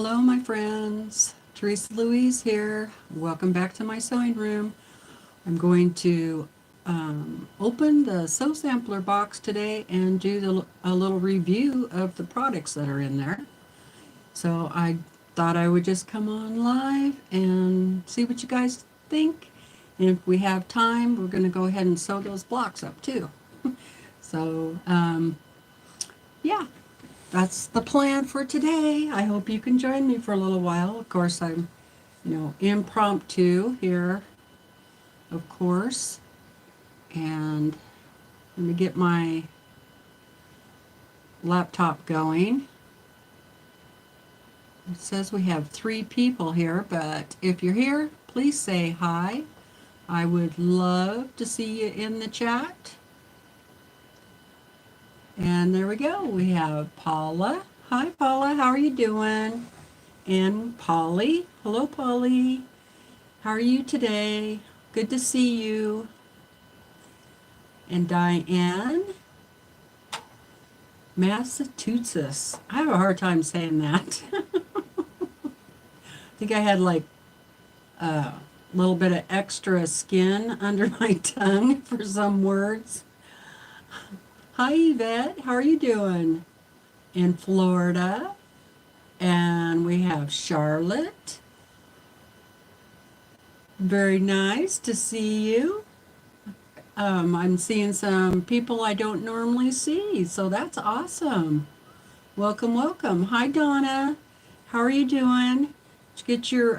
Hello, my friends. TeresaLouise here. Welcome back to my sewing room. I'm going to open the Sew Sampler box today and do a little review of the products that are in there. So I thought I would just come on live and see what you guys think. And if we have time, we're going to go ahead and sew those blocks up too. So, yeah. That's the plan for today. I hope you can join me for a little while. Of course, I'm, impromptu here, of course. And let me get my laptop going. It says we have 3 people here, but if you're here, please say hi. I would love to see you in the chat. And there we go. We have Paula. Hi, Paula. How are you doing? And Polly. Hello, Polly. How are you today? Good to see you. And Diane. Massachusetts. I have a hard time saying that. I think I had like a little bit of extra skin under my tongue for some words. Hi, Yvette. How are you doing? In Florida. And we have Charlotte. Very nice to see you. I'm seeing some people I don't normally see, so that's awesome. Welcome, welcome. Hi, Donna. How are you doing? Did you get your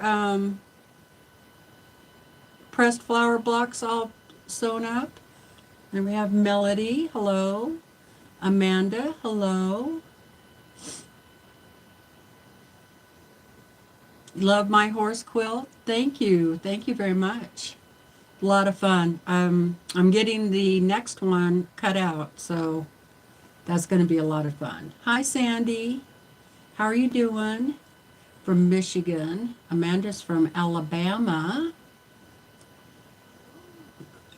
pressed flower blocks all sewn up? And we have Melody, hello. Amanda, hello. Love my horse quilt. Thank you. Thank you very much. A lot of fun. I'm getting the next one cut out, so that's going to be a lot of fun. Hi, Sandy. How are you doing? From Michigan. Amanda's from Alabama.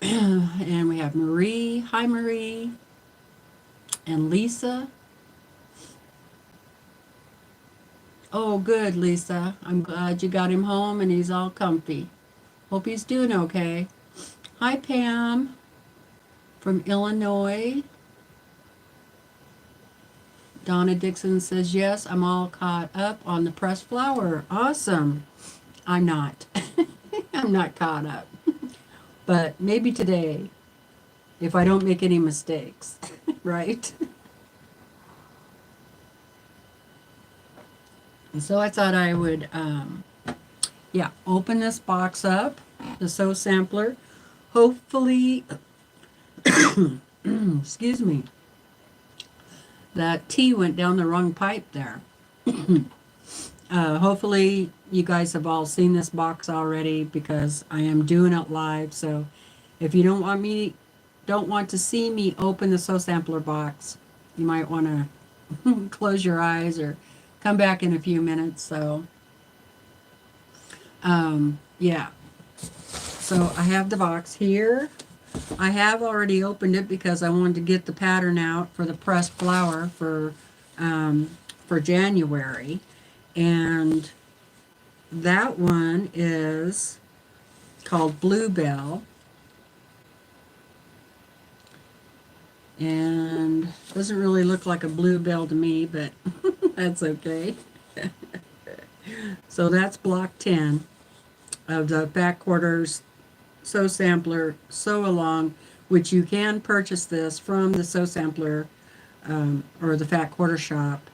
And we have Marie. Hi, Marie. And Lisa. Oh, good, Lisa. I'm glad you got him home and he's all comfy. Hope he's doing okay. Hi, Pam. From Illinois. Donna Dixon says, yes, I'm all caught up on the pressed flower. Awesome. I'm not. I'm not caught up. But maybe today, if I don't make any mistakes, right? And so I thought I would, open this box up, the Sew Sampler. Hopefully, excuse me, that tea went down the wrong pipe there. Hopefully you guys have all seen this box already because I am doing it live. So if you don't want to see me open the Sew Sampler box, you might want to close your eyes or come back in a few minutes. So yeah. So I have the box here. I have already opened it because I wanted to get the pattern out for the pressed flower for January. And that one is called Bluebell. And doesn't really look like a bluebell to me, but that's okay. So that's block 10 of the Back Quarters Sew Sampler Sew Along, which you can purchase this from the Sew Sampler or the Fat Quarter Shop.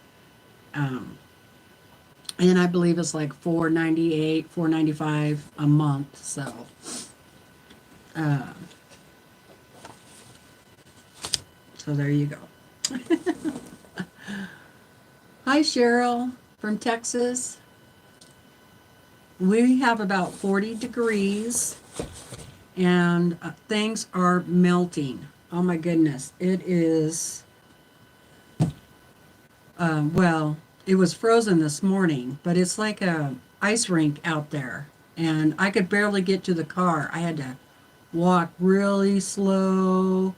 And I believe it's like $4.98, $4.95 a month. So, so there you go. Hi, Cheryl from Texas. We have about 40 degrees and things are melting. Oh my goodness. It is, well, it was frozen this morning, but it's like a ice rink out there. And I could barely get to the car. I had to walk really slow.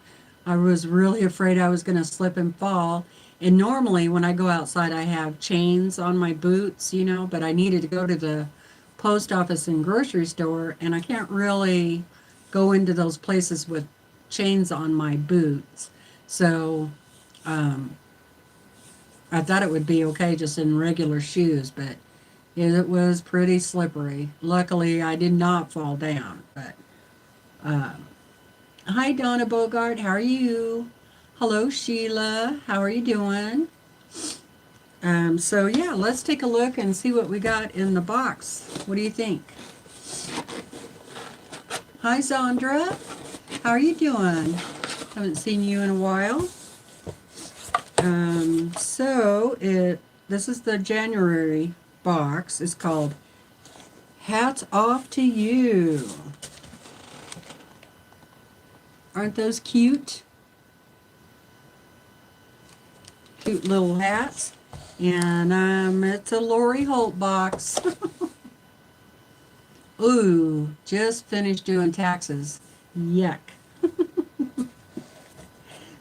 I was really afraid I was going to slip and fall. And normally when I go outside, I have chains on my boots, you know, but I needed to go to the post office and grocery store, and I can't really go into those places with chains on my boots. So I thought it would be okay just in regular shoes, but it was pretty slippery. Luckily, I did not fall down. But hi, Donna Bogart. How are you? Hello, Sheila. How are you doing? So yeah, let's take a look and see what we got in the box. What do you think? Hi, Zandra. How are you doing? Haven't seen you in a while. This is the January box. It's called Hats Off to You. Aren't those cute? Cute little hats. And it's a Lori Holt box. Ooh, just finished doing taxes. Yuck.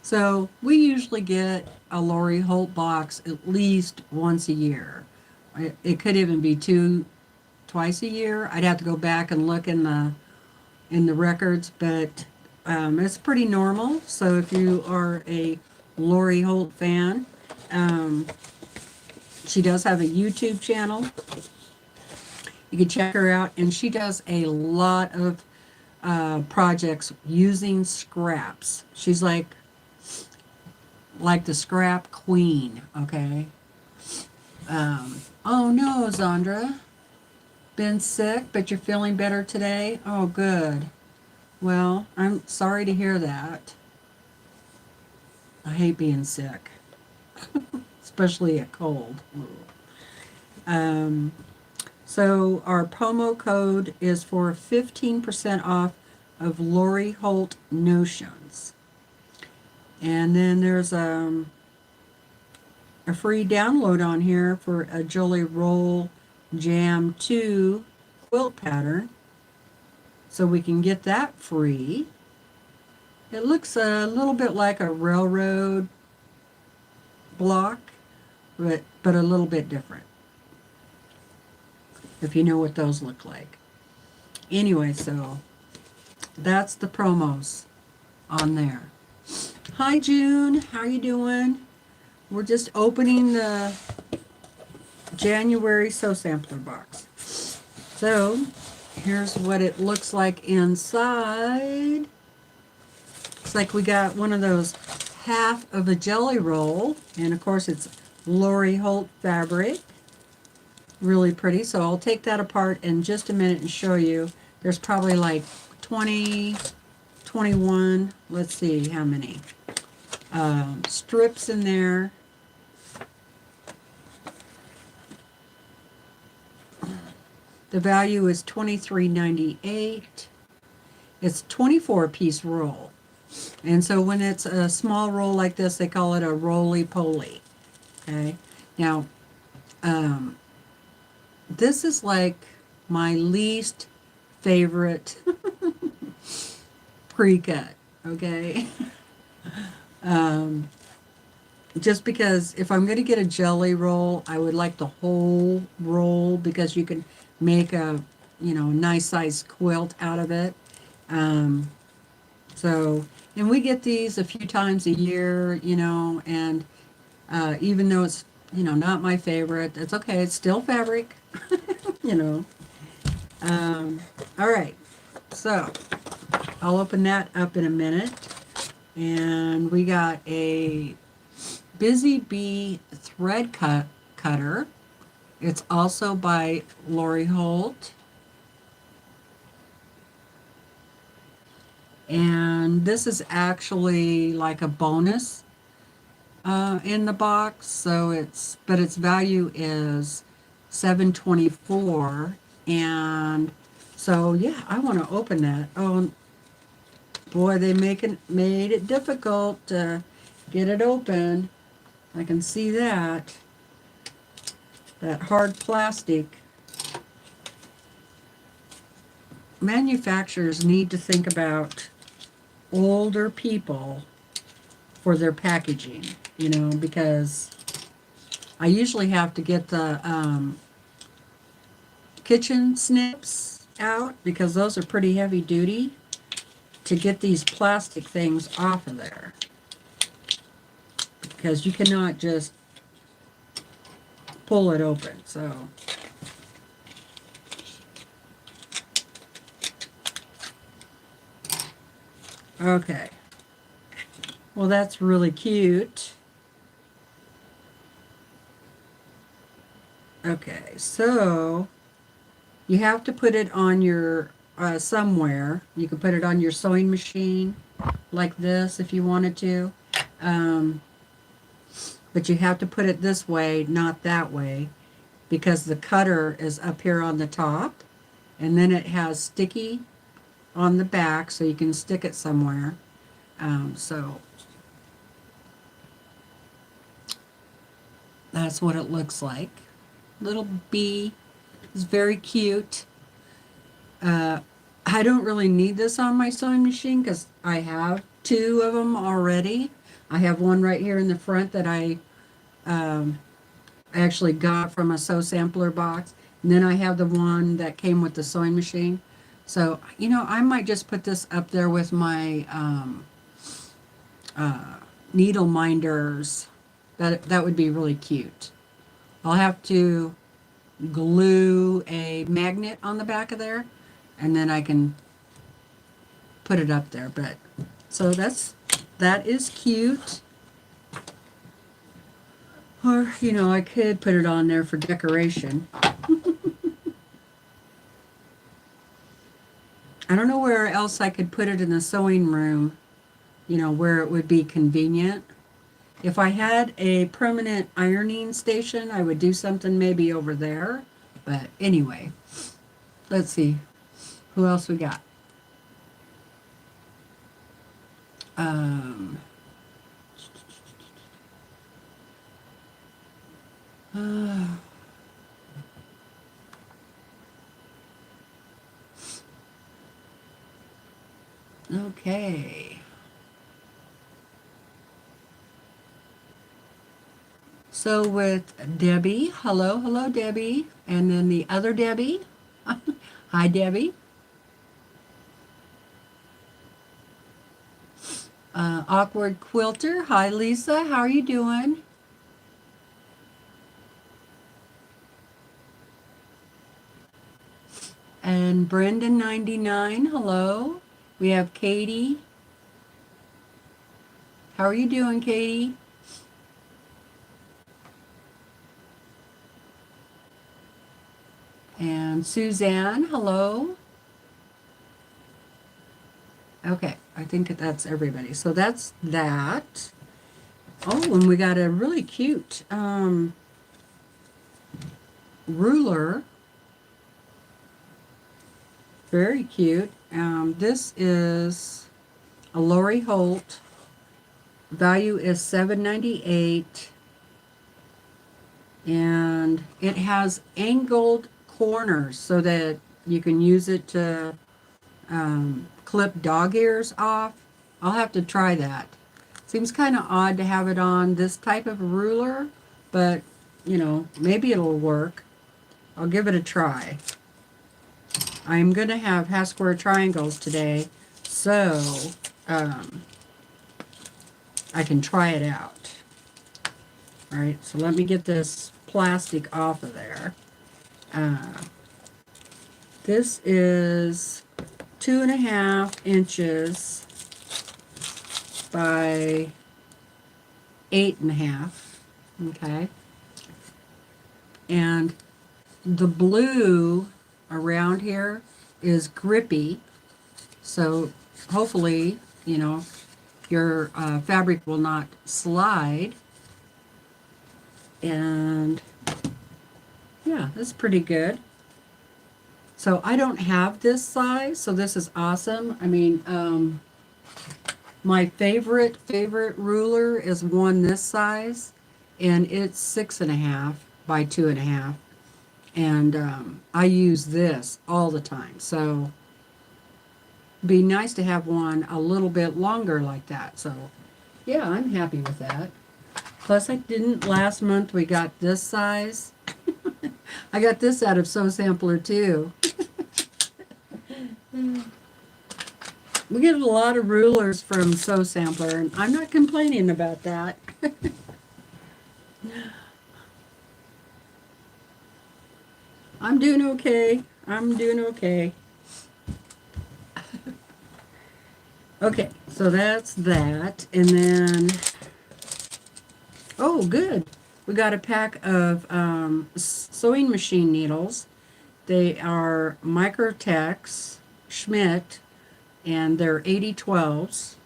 So we usually get a Lori Holt box at least once a year. It could even be twice a year. I'd have to go back and look in the records, but it's pretty normal. So if you are a Lori Holt fan, she does have a YouTube channel. You can check her out, and she does a lot of projects using scraps. She's like the scrap queen, okay? Oh no, Zandra. Been sick, but you're feeling better today? Oh, good. Well, I'm sorry to hear that. I hate being sick, especially a cold. So our promo code is for 15% off of Lori Holt Notions. And then there's a free download on here for a Jolly Roll Jam 2 quilt pattern. So we can get that free. It looks a little bit like a railroad block, but a little bit different, if you know what those look like. Anyway, so that's the promos on there. Hi, June. How you doing? We're just opening the January Sew Sampler box. So here's what it looks like inside. Looks like we got one of those half of a jelly roll, and of course it's Lori Holt fabric. Really pretty. So I'll take that apart in just a minute and show you. There's probably like 20, 21, let's see how many strips in there. The value is $23.98. It's 24-piece roll. And so when it's a small roll like this, they call it a roly-poly. Okay. Now, this is like my least favorite pre-cut, okay? Just because if I'm going to get a jelly roll, I would like the whole roll because you can make a, nice size quilt out of it. And we get these a few times a year, and even though it's, not my favorite, it's okay. It's still fabric, All right, so I'll open that up in a minute. And we got a Busy Bee thread cutter. It's also by Lori Holt. And this is actually like a bonus in the box. So its value is $7.24. And so yeah, I want to open that. Oh boy, they made it difficult to get it open. I can see that hard plastic. Manufacturers need to think about older people for their packaging. you know, because I usually have to get the kitchen snips out because those are pretty heavy duty to get these plastic things off of there. Because you cannot just pull it open, so. Okay. Well, that's really cute. Okay, so you have to put it on your, somewhere. You can put it on your sewing machine like this if you wanted to. But you have to put it this way, not that way, because the cutter is up here on the top. And then it has sticky on the back so you can stick it somewhere. So that's what it looks like. Little bee is very cute. I don't really need this on my sewing machine because I have two of them already. I have one right here in the front that I actually got from a sew sampler box. And then I have the one that came with the sewing machine. So, you know, I might just put this up there with my needle minders. That would be really cute. I'll have to glue a magnet on the back of there, and then I can put it up there. But so that is cute. Or, you know, I could put it on there for decoration. I don't know where else I could put it in the sewing room, you know, where it would be convenient. If I had a permanent ironing station, I would do something maybe over there. But anyway, let's see. Who else we got? Okay. So with Debbie, hello Debbie, and then the other Debbie, hi Debbie. Awkward Quilter, hi Lisa, how are you doing? And Brendan99, hello. We have Katie. How are you doing, Katie? And Suzanne, hello. Okay, I think that's everybody. So that's that. Oh, and we got a really cute ruler. Very cute. This is a Lori Holt. Value is $7.98. And it has angled corners so that you can use it to clip dog ears off. I'll have to try that. Seems kind of odd to have it on this type of ruler, but you know, maybe it'll work. I'll give it a try. I'm going to have half square triangles today, so I can try it out. All right, so let me get this plastic off of there. This is 2.5 inches by 8.5. Okay. And the blue around here is grippy, so hopefully, you know, your fabric will not slide. And yeah, that's pretty good. So I don't have this size, so this is awesome. I mean, my favorite ruler is one this size, and it's 6.5 by 2.5. And I use this all the time. So it'd be nice to have one a little bit longer like that. So yeah, I'm happy with that. Plus, I didn't last month. We got this size. I got this out of Sew Sampler too. We get a lot of rulers from Sew Sampler, and I'm not complaining about that. I'm doing okay. I'm doing okay. Okay, so that's that. And then, oh, good. We got a pack of sewing machine needles. They are Microtex Schmidt, and they're 8012s.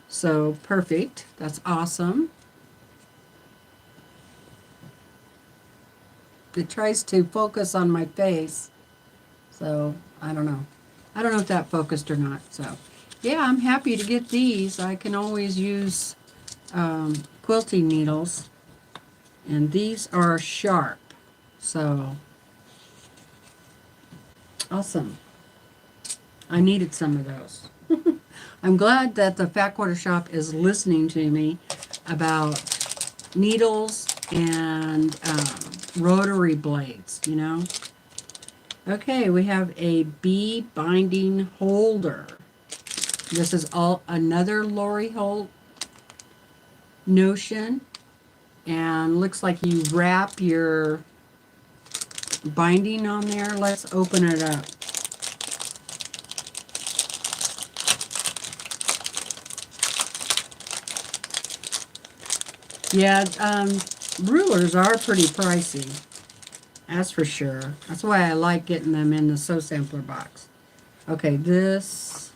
So perfect. That's awesome. It tries to focus on my face. So I don't know. I don't know if that focused or not. So yeah, I'm happy to get these. I can always use quilting needles. And these are sharp. So awesome. I needed some of those. I'm glad that the Fat Quarter Shop is listening to me about needles and rotary blades, you know. Okay, we have a bee binding holder. This is all another Lori Holt notion, and looks like you wrap your binding on there. Let's open it up. Yeah, rulers are pretty pricey. That's for sure. That's why I like getting them in the Sew Sampler box. Okay, this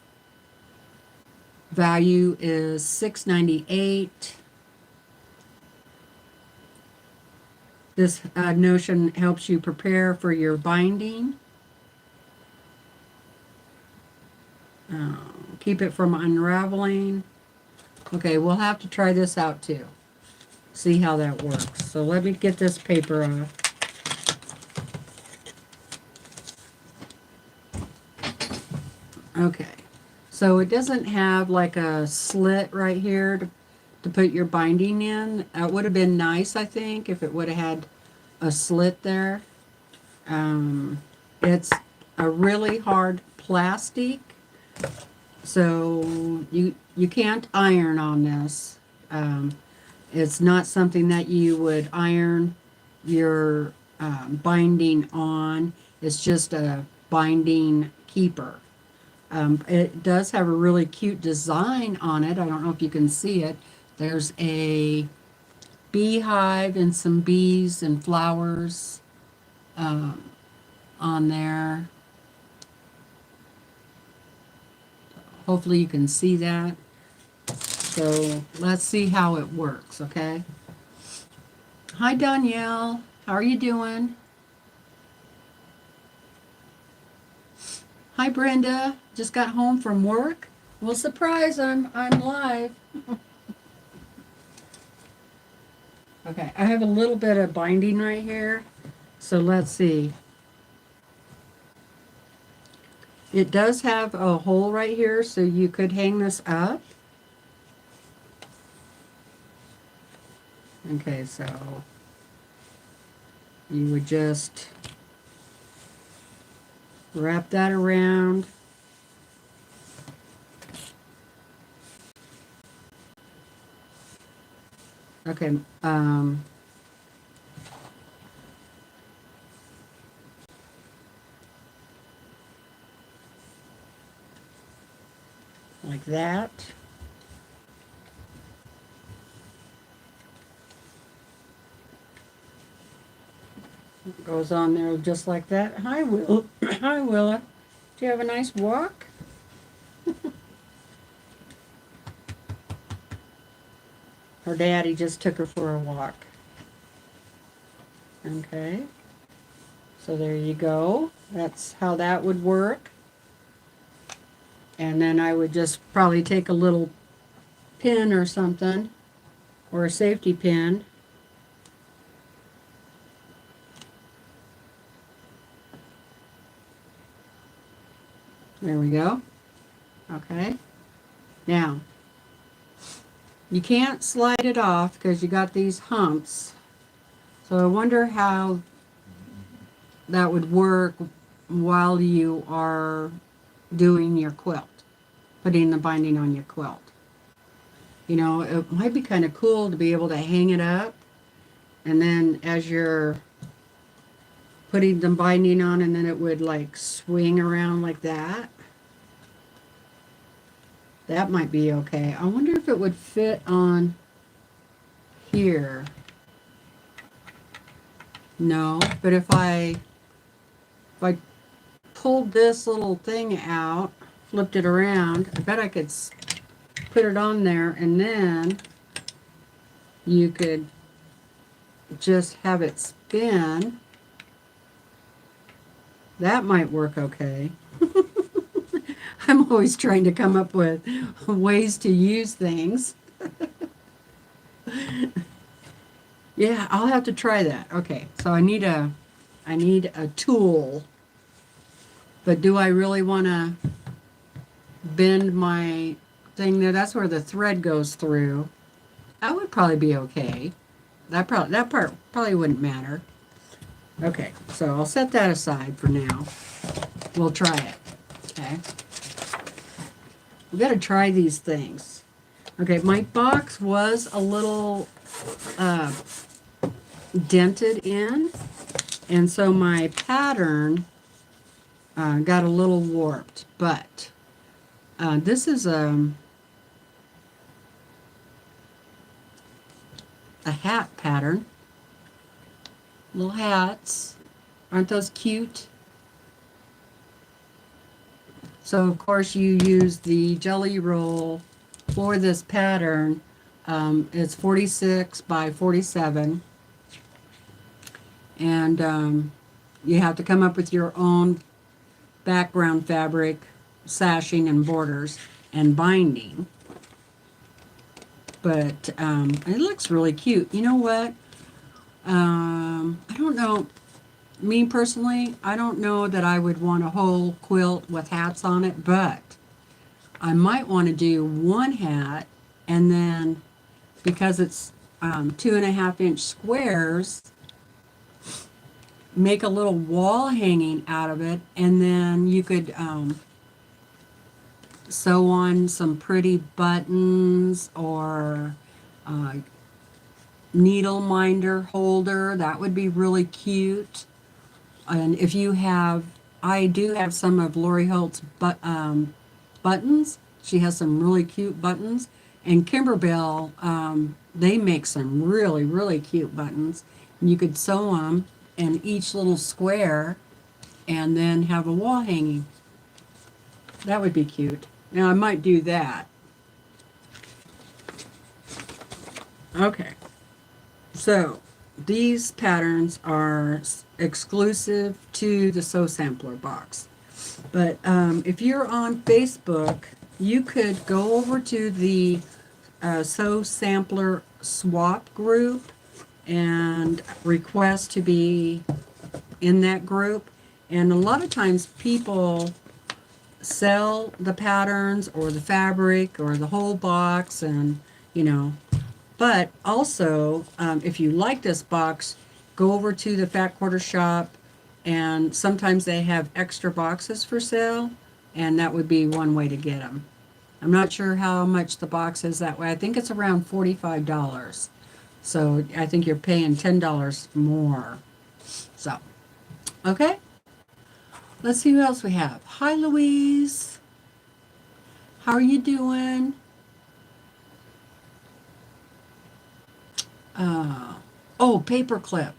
value is $6.98. This notion helps you prepare for your binding. Keep it from unraveling. Okay, we'll have to try this out too. See how that works. So let me get this paper off. Okay, so it doesn't have like a slit right here to put your binding in. It would have been nice, I think, if it would have had a slit there. It's a really hard plastic, so you can't iron on this. It's not something that you would iron your binding on. It's just a binding keeper. It does have a really cute design on it. I don't know if you can see it. There's a beehive and some bees and flowers on there. Hopefully you can see that. So let's see how it works, okay? Hi, Danielle. How are you doing? Hi, Brenda. Just got home from work. Well, surprise, I'm live. Okay, I have a little bit of binding right here. So let's see. It does have a hole right here, so you could hang this up. Okay, so you would just wrap that around. Okay, like that. It goes on there just like that. Hi, Will. Hi, Willa. Do you have a nice walk? Her daddy just took her for a walk. Okay. So there you go. That's how that would work. And then I would just probably take a little pin or something, or a safety pin. There we go. Okay. Now, You can't slide it off because you got these humps. So I wonder how that would work while you are doing your quilt, putting the binding on your quilt. You know, it might be kind of cool to be able to hang it up, and then as you're putting the binding on, and then it would like swing around like that. That might be okay. I wonder if it would fit on here. No, but if I pulled this little thing out, flipped it around, I bet I could put it on there, and then you could just have it spin. That might work okay. I'm always trying to come up with ways to use things. Yeah, I'll have to try that. Okay, so I need a tool. But do I really want to bend my thing there? That's where the thread goes through. That would probably be okay. That part probably wouldn't matter. Okay, so I'll set that aside for now. We'll try it. Okay. We got to try these things. Okay, my box was a little dented in, and so my pattern got a little warped, but this is a hat pattern. Little hats. Aren't those cute? So of course you use the jelly roll for this pattern. It's 46 by 47. And you have to come up with your own background fabric, sashing and borders and binding. But it looks really cute. You know what? I don't know. Me personally, I don't know that I would want a whole quilt with hats on it, but I might want to do one hat, and then because it's 2.5-inch squares, make a little wall hanging out of it, and then you could sew on some pretty buttons or needle minder holder. That would be really cute. And if you have, I do have some of Lori Holt's buttons. She has some really cute buttons. And Kimberbell, they make some really, really cute buttons. And you could sew them in each little square and then have a wall hanging. That would be cute. Now I might do that. Okay. So these patterns are exclusive to the Sew Sampler box. But if you're on Facebook, you could go over to the Sew Sampler swap group and request to be in that group. And a lot of times people sell the patterns or the fabric or the whole box, and you know. But also, if you like this box, go over to the Fat Quarter Shop, and sometimes they have extra boxes for sale, and that would be one way to get them. I'm not sure how much the box is that way. I think it's around $45. So I think you're paying $10 more. So, okay. Let's see who else we have. Hi, Louise. How are you doing? Oh, paperclip.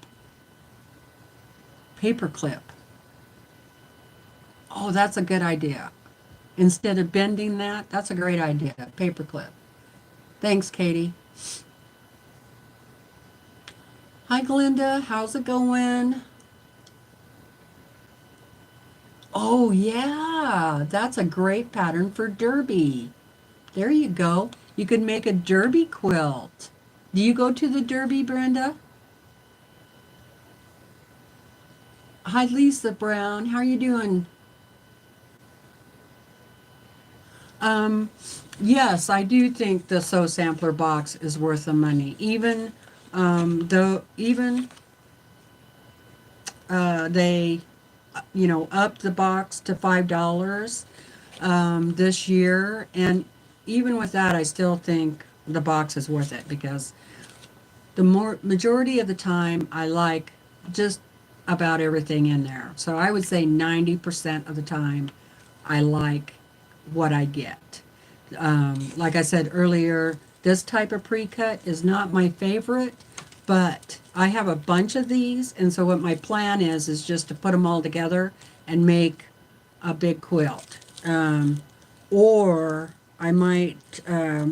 Paperclip. Oh, that's a good idea. Instead of bending that, that's a great idea. Paperclip. Thanks, Katie. Hi, Glinda. How's it going? Oh, yeah. That's a great pattern for derby. There you go. You could make a derby quilt. Do you go to the derby, Brenda? Hi, Lisa Brown. How are you doing? Yes, I do think the Sew Sampler box is worth the money. Even though even they upped the box to $5 this year, and even with that, I still think the box is worth it because the majority of the time I like just about everything in there. So I would say 90% of the time I like what I get. Like I said earlier, this type of pre-cut is not my favorite, but I have a bunch of these, and so what my plan is just to put them all together and make a big quilt. Or I might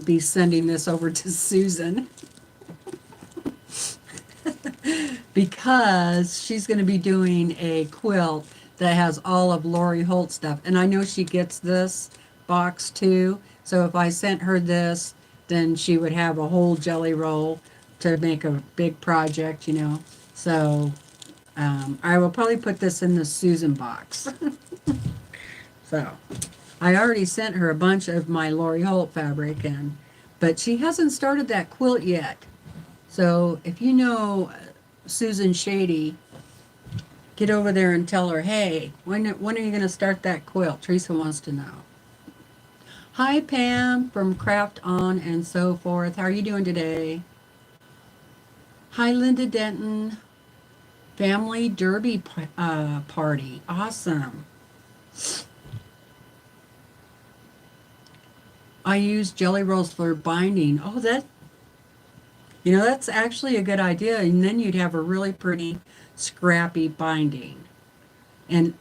be sending this over to Susan because she's going to be doing a quilt that has all of Lori Holt stuff. And I know she gets this box too. So if I sent her this, then she would have a whole jelly roll to make a big project, you know. So I will probably put this in the Susan box. So I already sent her a bunch of my Lori Holt fabric, but she hasn't started that quilt yet. So if you know Susan Shady, get over there and tell her, hey, when are you going to start that quilt? Teresa wants to know. Hi, Pam from Craft On and so forth. How are you doing today? Hi, Linda Denton. Family Derby party. Awesome. I use jelly rolls for binding. Oh, that's actually a good idea. And then you'd have a really pretty scrappy binding. And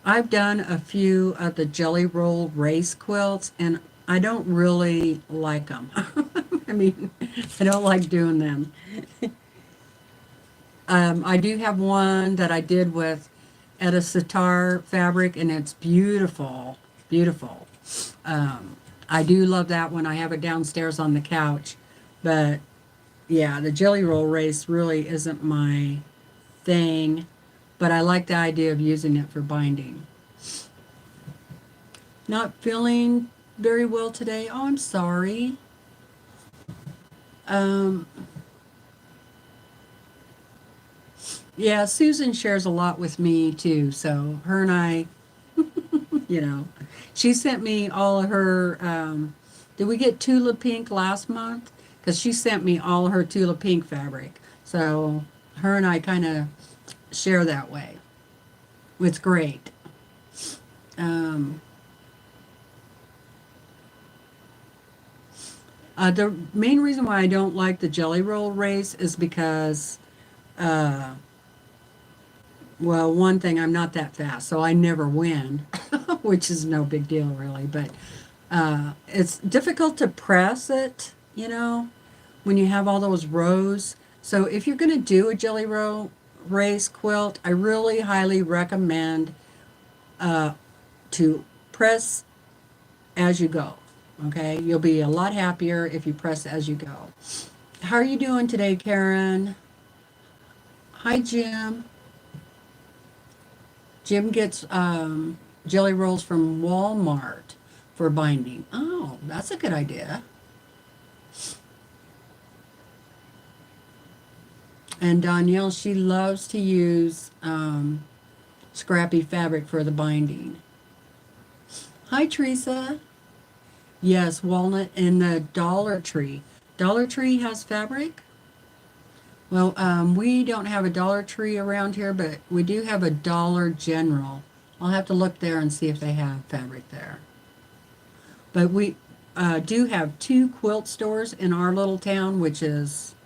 I've done a few of the jelly roll race quilts, and I don't really like them. I mean, I don't like doing them. I do have one that I did with Etta Sitar fabric, and it's beautiful, beautiful. I do love that one. I have it downstairs on the couch, but yeah, the jelly roll race really isn't my thing, but I like the idea of using it for binding. Not feeling very well today. Oh, I'm sorry. Um, yeah, Susan shares a lot with me too, so her and I, you know, she sent me all of her, did we get Tula Pink last month? Because she sent me all her Tula Pink fabric. So her and I kind of share that way. It's great. Um, the main reason why I don't like the jelly roll race is because, uh, well, one thing, I'm not that fast, so I never win, which is no big deal really, but it's difficult to press it, when you have all those rows. So if you're going to do a jelly roll race quilt, I really highly recommend to press as you go. Okay, you'll be a lot happier if you press as you go. How are you doing today, Karen? Hi, Jim. Jim gets jelly rolls from Walmart for binding. Oh, that's a good idea. And Danielle, she loves to use scrappy fabric for the binding. Hi, Teresa. Yes, walnut and the Dollar Tree. Dollar Tree has fabric? Well, we don't have a Dollar Tree around here, but we do have a Dollar General. I'll have to look there and see if they have fabric there. But we do have 2 quilt stores in our little town, which is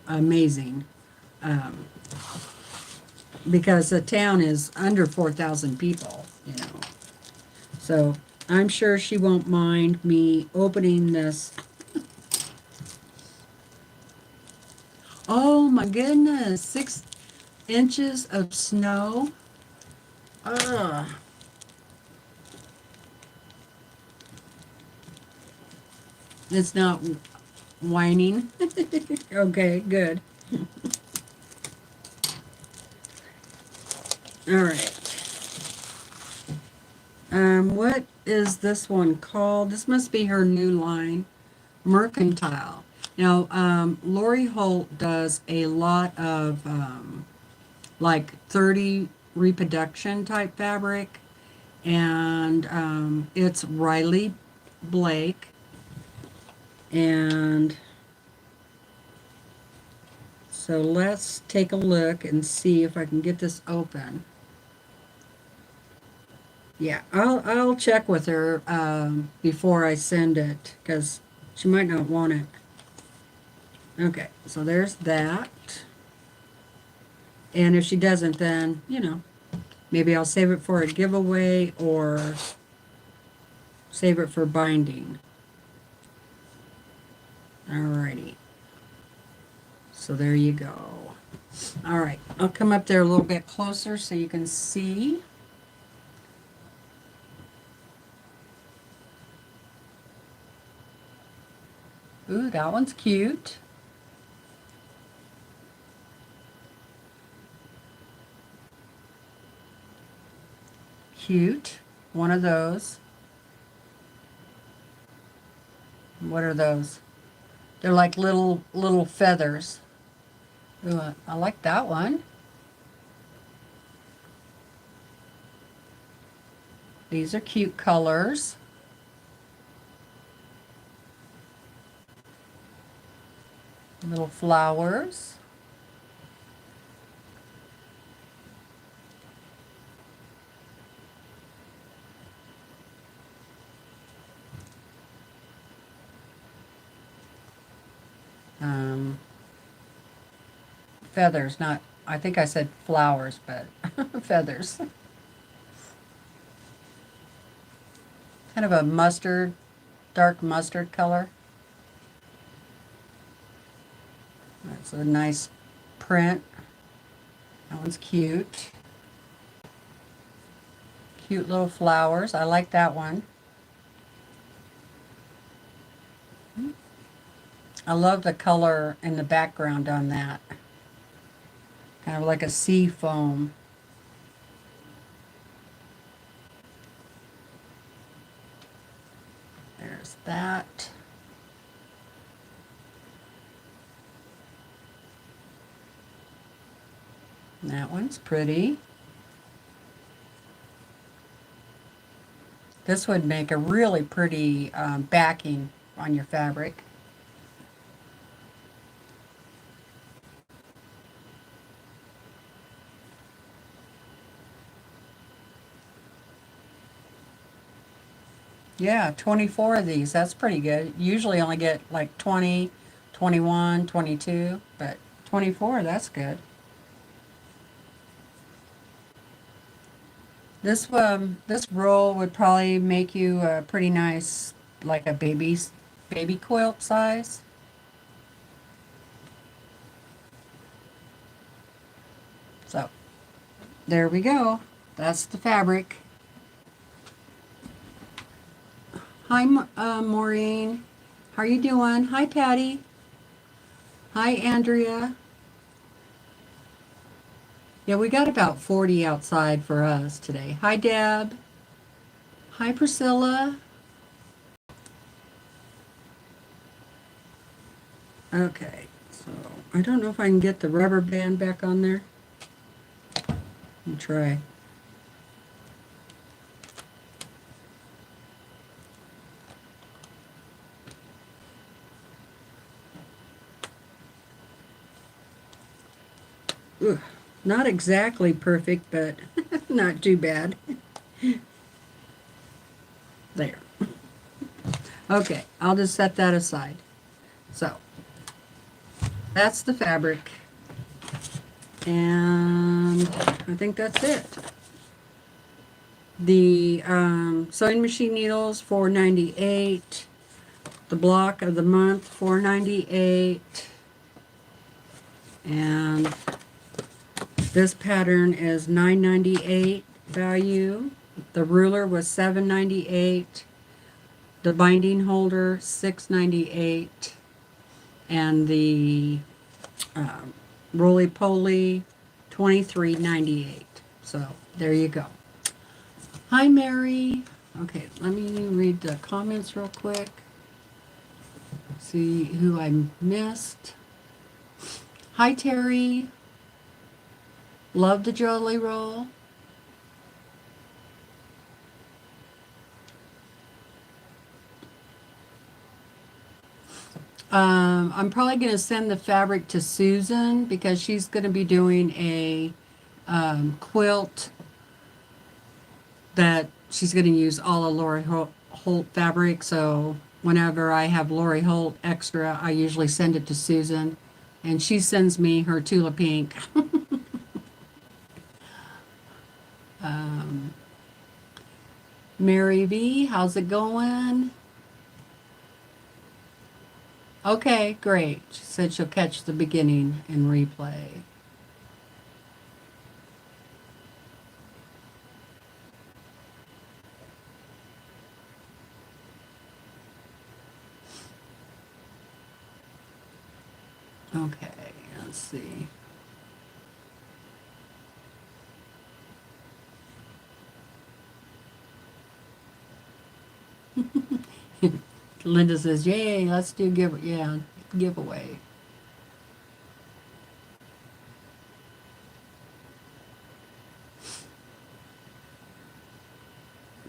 amazing. Because the town is under 4,000 people. So I'm sure she won't mind me opening this. Oh my goodness, 6 inches of snow. Ugh. It's not whining. Okay, good. All right. What is this one called? This must be her new line, Mercantile. Now, Lori Holt does a lot of like 30 reproduction type fabric, and it's Riley Blake, and so let's take a look and see if I can get this open. Yeah, I'll check with her before I send it, because she might not want it. Okay, so there's that. And if she doesn't, then, you know, maybe I'll save it for a giveaway or save it for binding. Alrighty. So there you go. Alright, I'll come up there a little bit closer so you can see. Ooh, that one's cute. Cute. One of those. What are those? They're like little feathers. Ooh, I like that one. These are cute colors. Little flowers. Feathers, not, I think I said flowers, but feathers. Kind of a mustard, dark mustard color. That's a nice print. That one's cute. Cute little flowers. I like that one. I love the color in the background on that. Kind of like a sea foam. There's that. And that one's pretty. This would make a really pretty backing on your fabric. Yeah, 24 of these. That's pretty good. Usually only get like 20, 21, 22, but 24, that's good. This roll would probably make you a pretty nice, like a baby quilt size. So, there we go. That's the fabric. Hi, Maureen. How are you doing? Hi, Patty. Hi, Andrea. Yeah, we got about 40 outside for us today. Hi, Deb. Hi, Priscilla. Okay, so I don't know if I can get the rubber band back on there. Let me try. Ugh, not exactly perfect, but not too bad. There. Okay, I'll just set that aside. So, that's the fabric. And I think that's it. The sewing machine needles, $4.98. The block of the month, $4.98. And this pattern is $9.98 value. The ruler was $7.98. The binding holder, $6.98. And the roly-poly, $23.98. So there you go. Hi, Mary. Okay, let me read the comments real quick. See who I missed. Hi, Terry. Love the Jolly Roll. I'm probably going to send the fabric to Susan because she's going to be doing a quilt that she's going to use all of Lori Holt fabric. So whenever I have Lori Holt extra, I usually send it to Susan, and she sends me her Tula Pink. Mary V, how's it going? Okay, great. She said she'll catch the beginning and replay. Okay, let's see. Linda says, yay, let's do giveaway.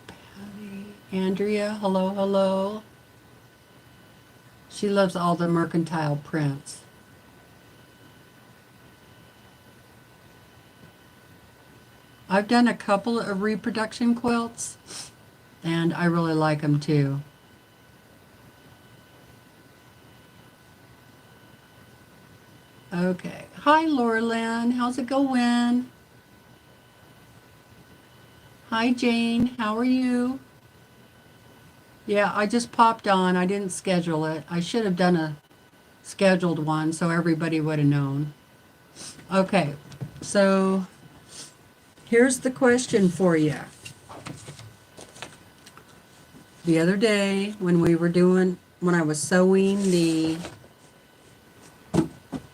Patty, Andrea, hello, hello. She loves all the mercantile prints. I've done a couple of reproduction quilts, and I really like them too. Okay. Hi, Laura Lynn. How's it going? Hi, Jane. How are you? Yeah, I just popped on. I didn't schedule it. I should have done a scheduled one so everybody would have known. Okay, so here's the question for you. The other day when I was sewing the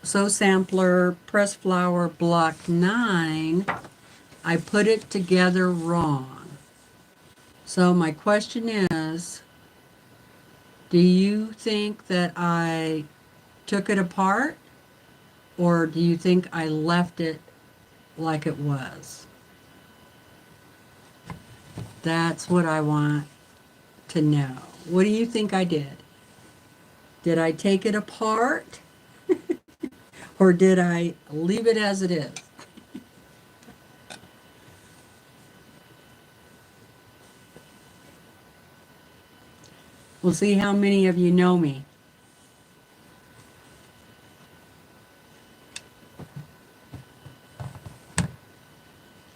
Sew Sampler Press Flower Block 9, I put it together wrong. So my question is, do you think that I took it apart, or do you think I left it like it was? That's what I want to know. What do you think I did? Did I take it apart? Or did I leave it as it is? We'll see how many of you know me.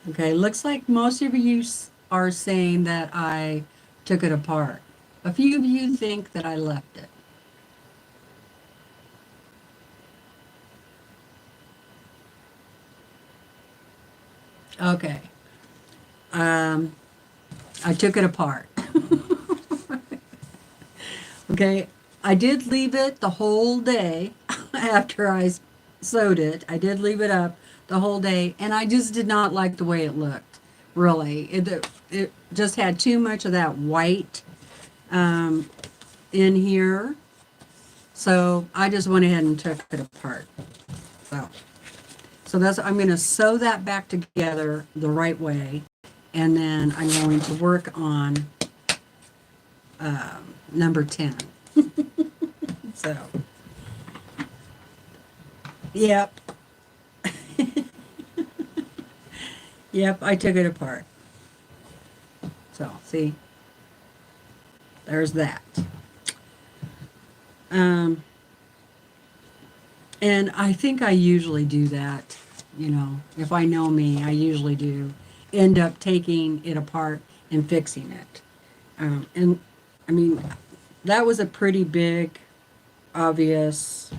Okay, looks like most of you are saying that I took it apart. A few of you think that I left it. Okay. I took it apart. Okay, I did leave it the whole day after I sewed it. I did leave it up the whole day, and I just did not like the way it looked, really. It just had too much of that white in here. So I just went ahead and took it apart. So I'm going to sew that back together the right way, and then I'm going to work on number 10. So, yep. Yep, I took it apart. So, see, there's that. And I think I usually do that, if I know me, I usually do end up taking it apart and fixing it. And I mean, that was a pretty big, obvious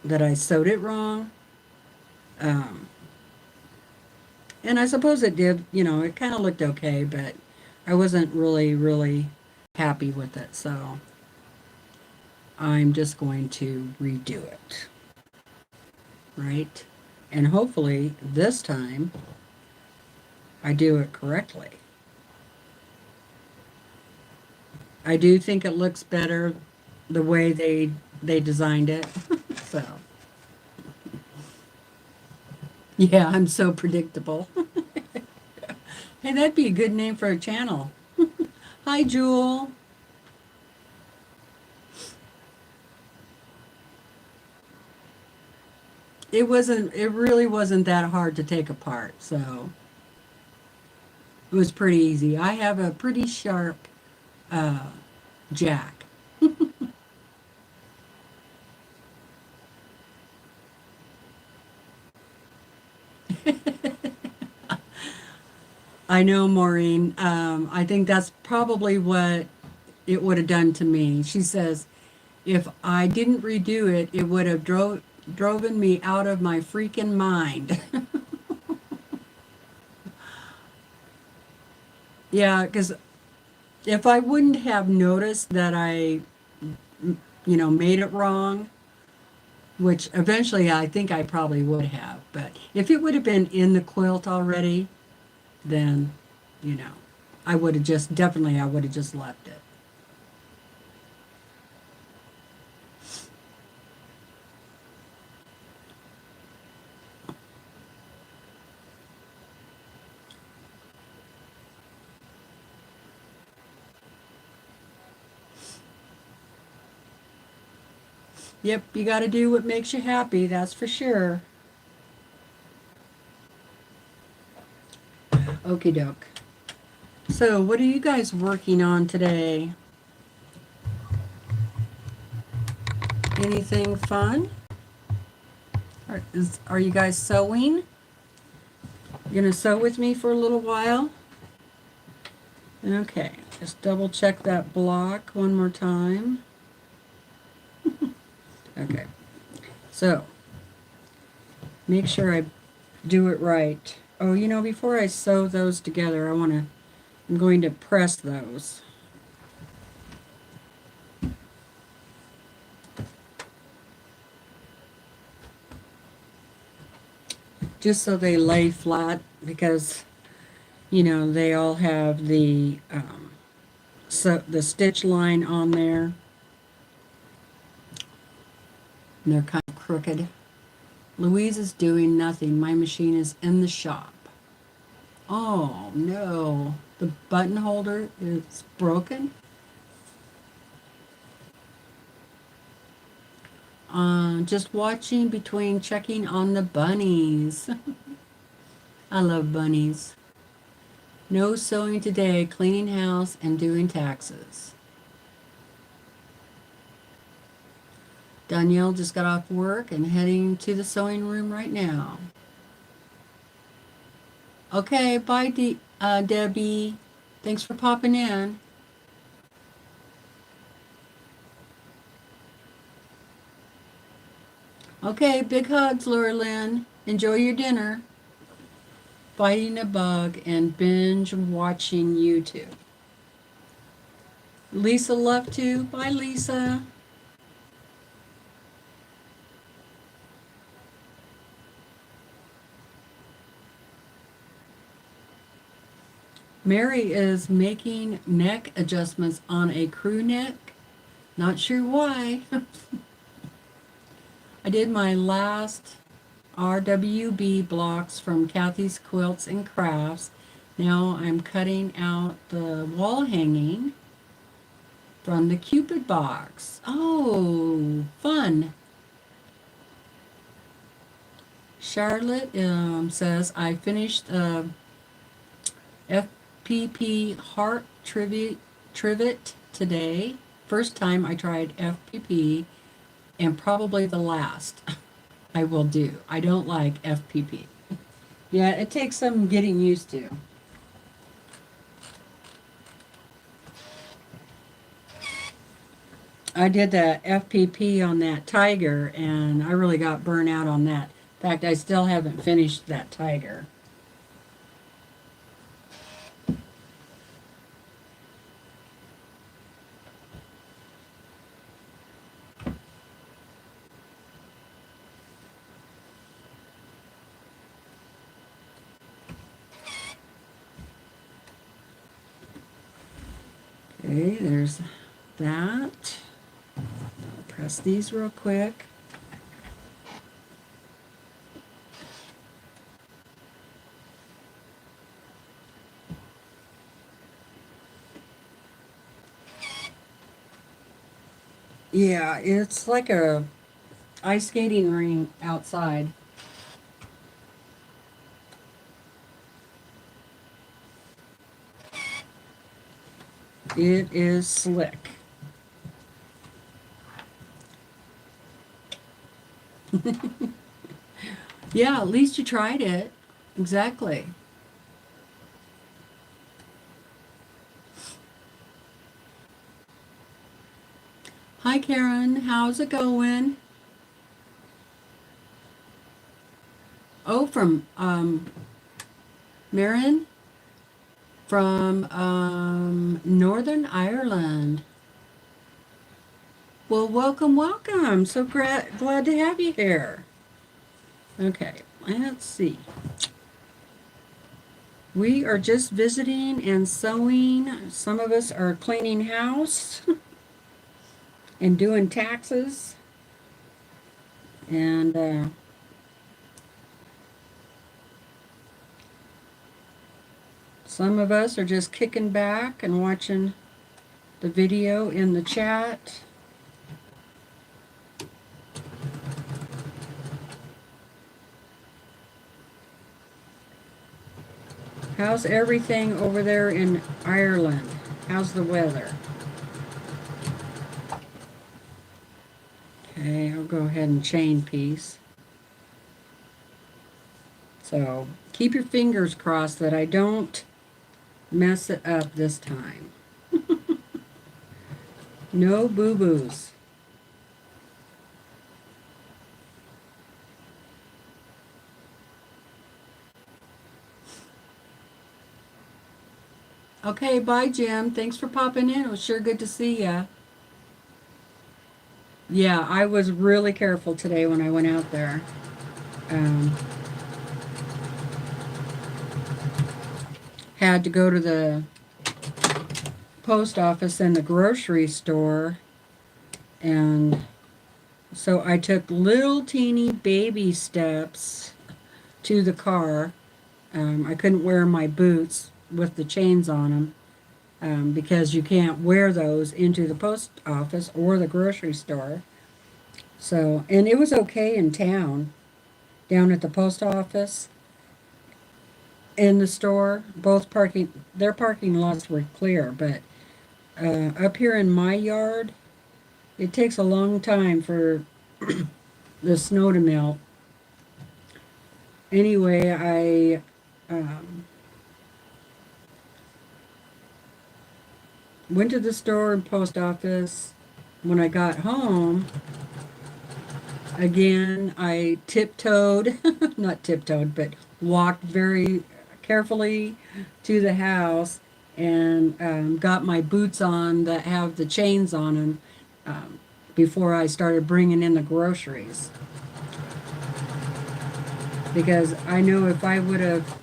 that I sewed it wrong. And I suppose it did, it kind of looked okay, but I wasn't really, really happy with it. So I'm just going to redo it. Right? And hopefully this time I do it correctly. I do think it looks better the way they designed it. So, yeah, I'm so predictable. Hey, that'd be a good name for a channel. Hi, Jewel. It really wasn't that hard to take apart, so it was pretty easy. I have a pretty sharp uh, jack. I know, Maureen. I think that's probably what it would have done to me. She says, if I didn't redo it, it would have driven me out of my freaking mind. Yeah, because if I wouldn't have noticed that made it wrong, which eventually I think I probably would have, but if it would have been in the quilt already, then, you know, I would have just left it. Yep, you got to do what makes you happy, that's for sure. Okie doke. So, what are you guys working on today? Anything fun? Are you guys sewing? You gonna sew with me for a little while? Okay, just double check that block one more time. Okay, so make sure I do it right. Oh, before I sew those together, I'm going to press those. Just so they lay flat because, they all have the stitch line on there. And they're kind of crooked. Louise is doing nothing. My machine is in the shop. Oh no, the button holder is broken. Just watching between checking on the bunnies. I love bunnies. No sewing today, cleaning house and doing taxes. Danielle just got off work and heading to the sewing room right now. Okay, bye, Debbie. Thanks for popping in. Okay, big hugs, Laura Lynn. Enjoy your dinner. Fighting a bug and binge watching YouTube. Lisa love to. Bye, Lisa. Mary is making neck adjustments on a crew neck. Not sure why. I did my last RWB blocks from Kathy's Quilts and Crafts. Now I'm cutting out the wall hanging from the Cupid box. Oh, fun. Charlotte says, I finished FPP heart trivet today. First time I tried FPP and probably the last I will do. I don't like FPP. Yeah, it takes some getting used to. I did the FPP on that tiger and I really got burnt out on that. In fact, I still haven't finished that tiger. Okay, Okay, there's that. I'll press these real quick. Yeah, it's like a ice skating rink outside. It is slick. Yeah, at least you tried it. Exactly. Hi, Karen. How's it going? Oh, from Marin from Northern Ireland. Well, welcome, welcome. So glad to have you here. Okay, let's see. We are just visiting and sewing. Some of us are cleaning house and doing taxes. And some of us are just kicking back and watching the video in the chat. How's everything over there in Ireland? How's the weather? Okay, I'll go ahead and chain piece. So keep your fingers crossed that I don't mess it up this time. No boo-boos. Okay, bye, Jim. Thanks for popping in. It was sure good to see ya. Yeah, I was really careful today when I went out there. Had to go to the post office and the grocery store, and so I took little teeny baby steps to the car. I couldn't wear my boots with the chains on them because you can't wear those into the post office or the grocery store. So, and it was okay in town, down at the post office, in the store. Their parking lots were clear, but up here in my yard, it takes a long time for the snow to melt. Anyway, went to the store and post office. When I got home, again, I tiptoed, not tiptoed, but walked very carefully to the house and got my boots on that have the chains on them before I started bringing in the groceries. Because I know if I would have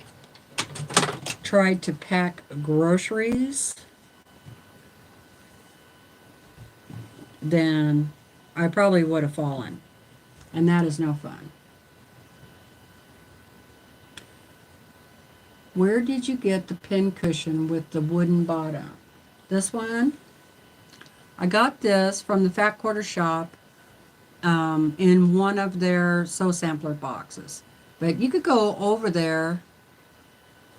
tried to pack groceries, then I probably would have fallen. And that is no fun. Where did you get the pin cushion with the wooden bottom? This one? I got this from the Fat Quarter Shop in one of their Sew Sampler boxes. But you could go over there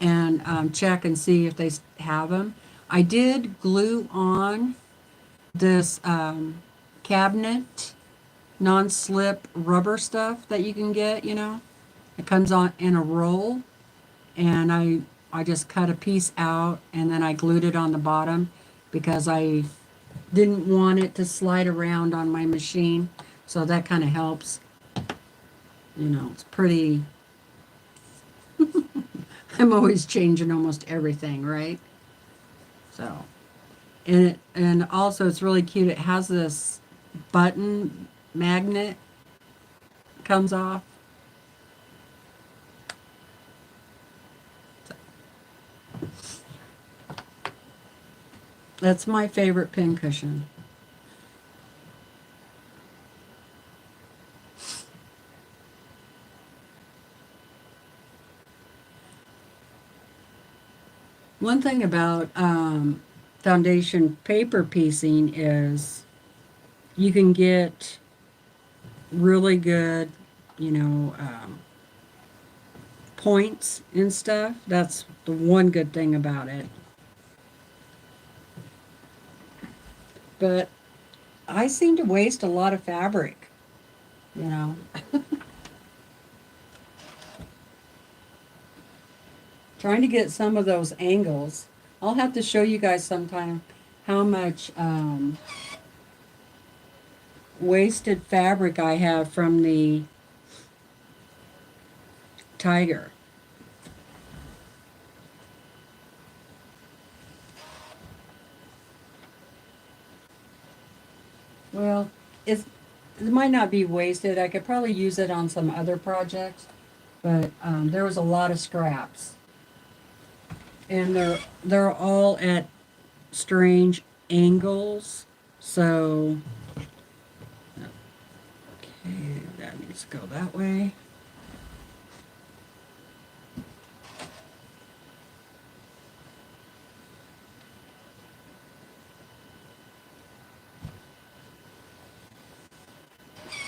and check and see if they have them. I did glue on this cabinet non-slip rubber stuff that you can get, you know. It comes on in a roll, and I just cut a piece out and then I glued it on the bottom because I didn't want it to slide around on my machine. So that kind of helps. You know, it's pretty. I'm always changing almost everything, right? So, and also it's really cute. It has this button magnet comes off. That's my favorite pincushion. One thing about foundation paper piecing is you can get really good, you know, points and stuff. That's the one good thing about it. But I seem to waste a lot of fabric, you know. Trying to get some of those angles. I'll have to show you guys sometime how much wasted fabric I have from the tiger. Well, it might not be wasted. I could probably use it on some other projects, but there was a lot of scraps, and they're all at strange angles. So, okay, that needs to go that way.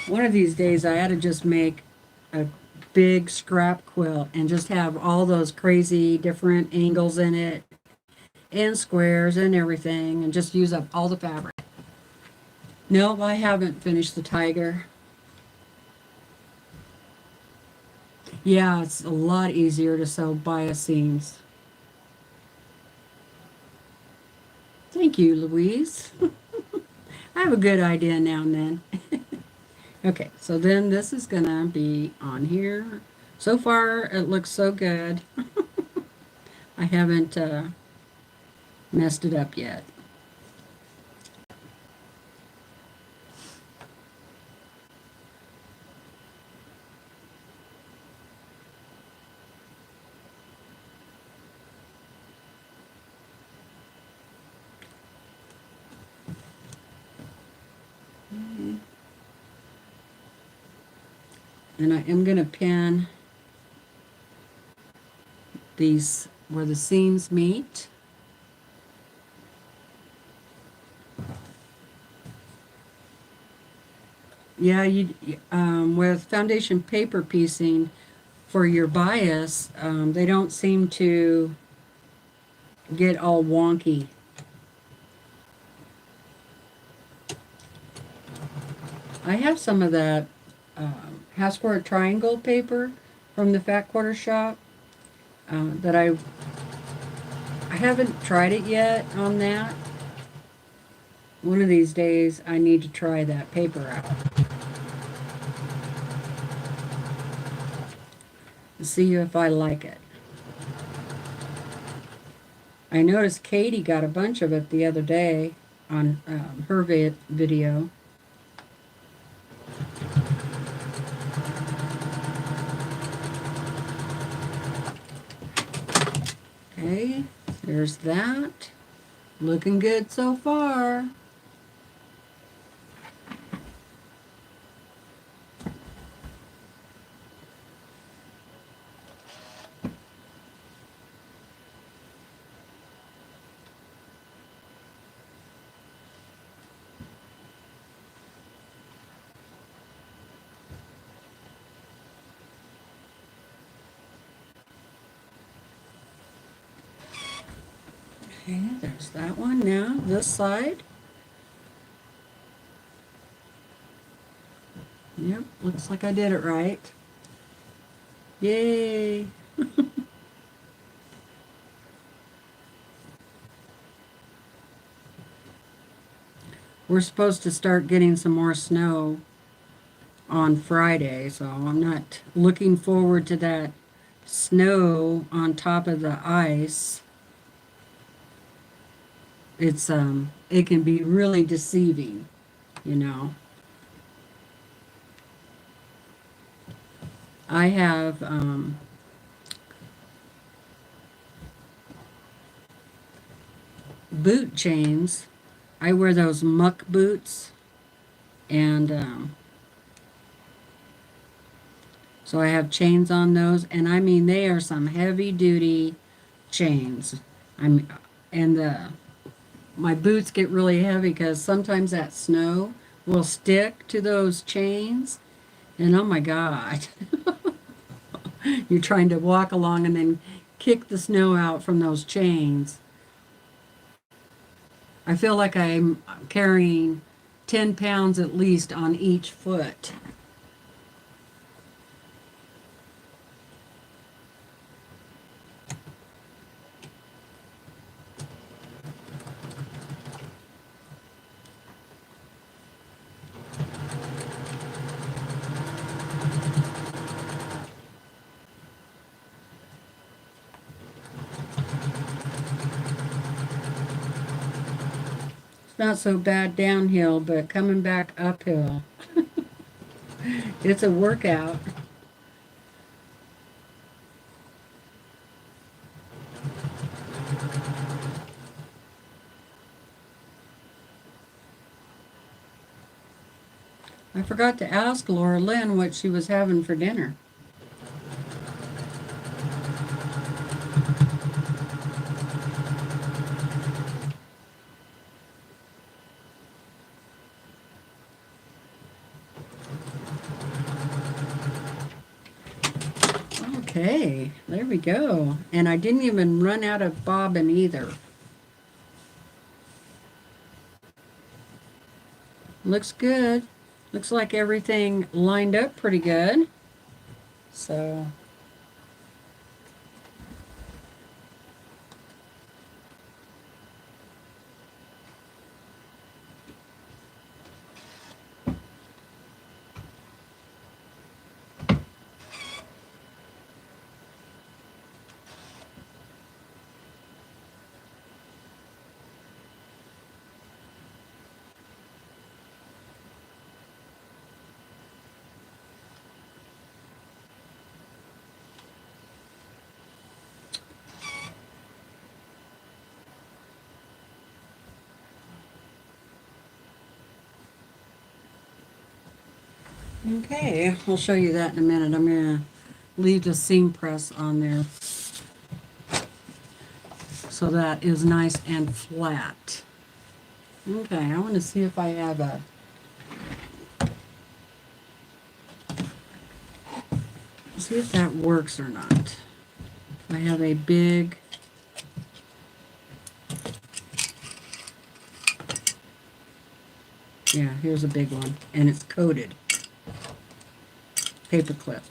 One of these days, I had to just make a big scrap quilt and just have all those crazy different angles in it and squares and everything and just use up all the fabric. No, I haven't finished the tiger. Yeah, it's a lot easier to sew bias seams. Thank you, Louise. I have a good idea now and then. Okay, so then this is gonna be on here. So far, it looks so good. I haven't messed it up yet. And I am going to pin these where the seams meet. Yeah, with foundation paper piecing for your bias, they don't seem to get all wonky. I have some of that half square triangle paper from the Fat Quarter Shop that I haven't tried it yet on that. One of these days I need to try that paper out and see if I like it. I noticed Katie got a bunch of it the other day on her video. Okay, there's that. Looking good so far. Okay, there's that one. Now, this side. Yep, looks like I did it right. Yay! We're supposed to start getting some more snow on Friday, so I'm not looking forward to that snow on top of the ice. It can be really deceiving, you know. I have boot chains. I wear those muck boots, and so I have chains on those, and I mean they are some heavy duty chains. I'm and my boots get really heavy because sometimes that snow will stick to those chains, and oh my God, you're trying to walk along and then kick the snow out from those chains. I feel like I'm carrying 10 pounds at least on each foot. It's not so bad downhill, but coming back uphill, it's a workout. I forgot to ask Laura Lynn what she was having for dinner. Okay, there we go. And I didn't even run out of bobbin either. Looks good. Looks like everything lined up pretty good. So, okay, I'll show you that in a minute. I'm going to leave the seam press on there so that is nice and flat. Okay, I want to see if I have a see if that works or not. I have a big yeah, here's a big one, and it's coated paper clip.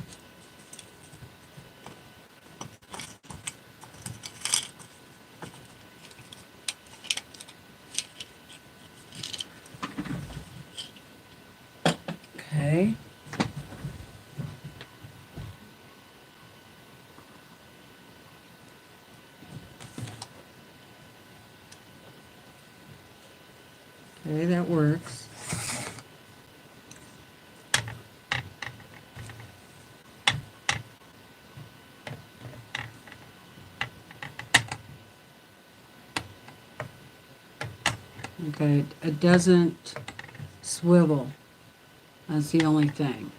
Okay. Okay, that works. Okay, it doesn't swivel. That's the only thing.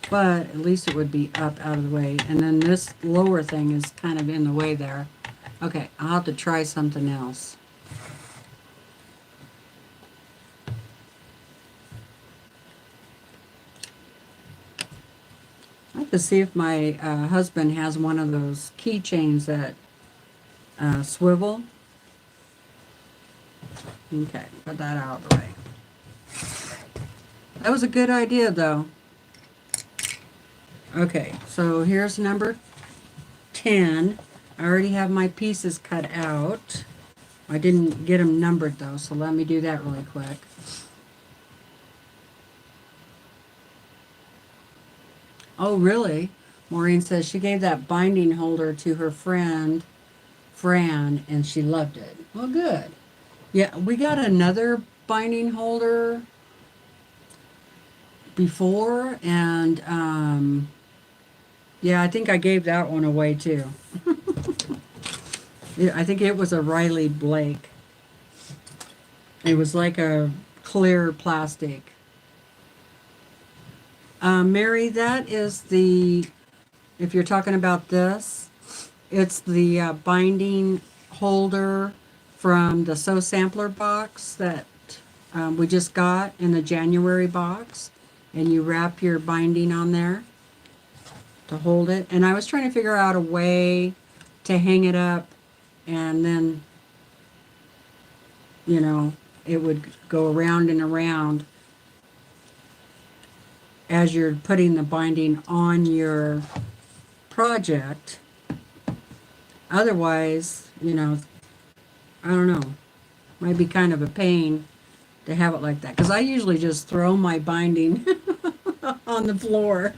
But at least it would be up out of the way. And then this lower thing is kind of in the way there. Okay, I'll have to try something else. I have to see if my husband has one of those keychains that swivel. Okay, put that out of the way. That was a good idea, though. Okay, so here's number 10. I already have my pieces cut out. I didn't get them numbered, though, so let me do that really quick. Oh, really? Maureen says she gave that binding holder to her friend, Fran, and she loved it. Well, good. Yeah, we got another binding holder before, and yeah, I think I gave that one away too. I think it was a Riley Blake. It was like a clear plastic. Mary, that is the, if you're talking about this, it's the binding holder from the Sew Sampler box that we just got in the January box. And you wrap your binding on there to hold it. And I was trying to figure out a way to hang it up, and then, you know, it would go around and around as you're putting the binding on your project. Otherwise, you know, I don't know, might be kind of a pain to have it like that, because I usually just throw my binding on the floor.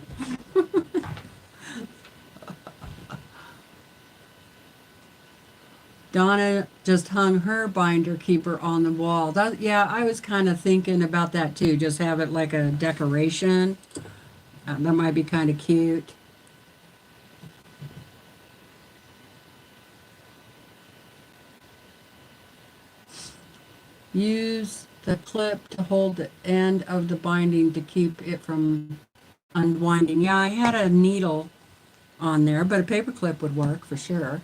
Donna just hung her binder keeper on the wall. That, yeah, I was kind of thinking about that too. Just have it like a decoration. That might be kind of cute. Use the clip to hold the end of the binding to keep it from unwinding. Yeah, I had a needle on there, but a paper clip would work for sure.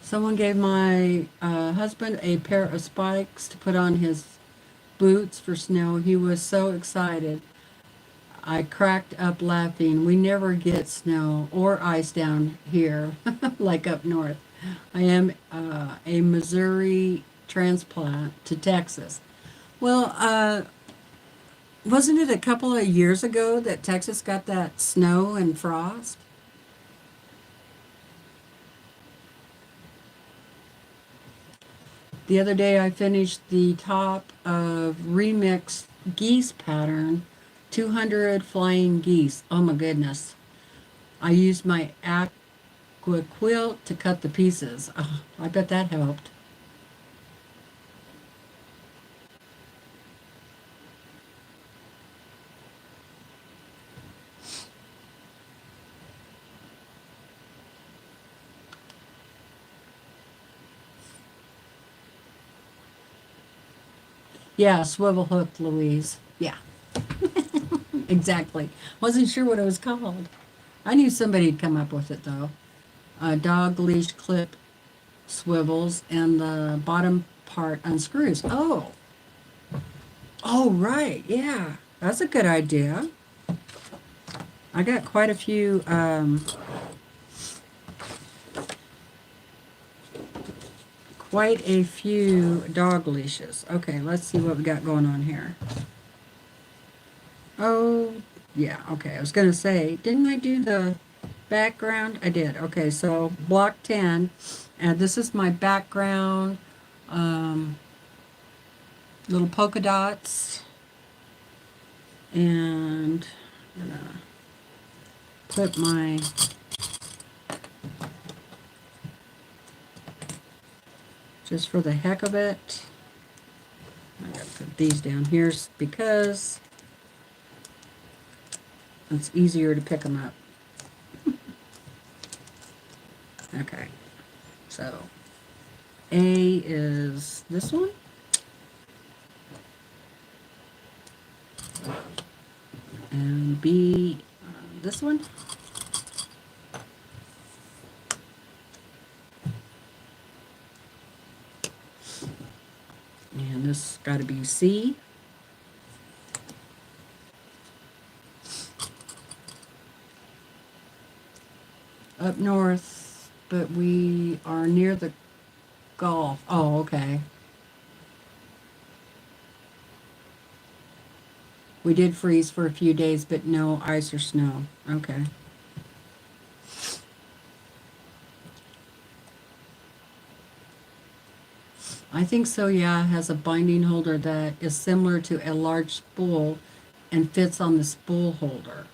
Someone gave my husband a pair of spikes to put on his boots for snow. He was so excited. I cracked up laughing. We never get snow or ice down here like up north. I am a Missouri transplant to Texas. Well, wasn't it a couple of years ago that Texas got that snow and frost? The other day I finished the top of Remix Geese pattern, 200 flying geese. Oh my goodness. I used my aqua quilt to cut the pieces. Oh, I bet that helped. Yeah, swivel hook, Louise. Yeah, exactly. Wasn't sure what it was called. I knew somebody'd come up with it though. Dog leash clip swivels and the bottom part unscrews. Oh, oh right, yeah, that's a good idea. I got quite a few dog leashes. Okay, let's see what we got going on here. Oh, yeah, okay. I was going to say, didn't I do the background? I did. Okay, so block 10, and this is my background, um, little polka dots, and I'm going to put my just for the heck of it. I gotta put these down here because it's easier to pick them up. Okay, so A is this one. And B, this one. And this got to be C. Up north, but we are near the Gulf. Oh, okay. We did freeze for a few days, but no ice or snow. Okay. I think so, yeah. It has a binding holder that is similar to a large spool and fits on the spool holder.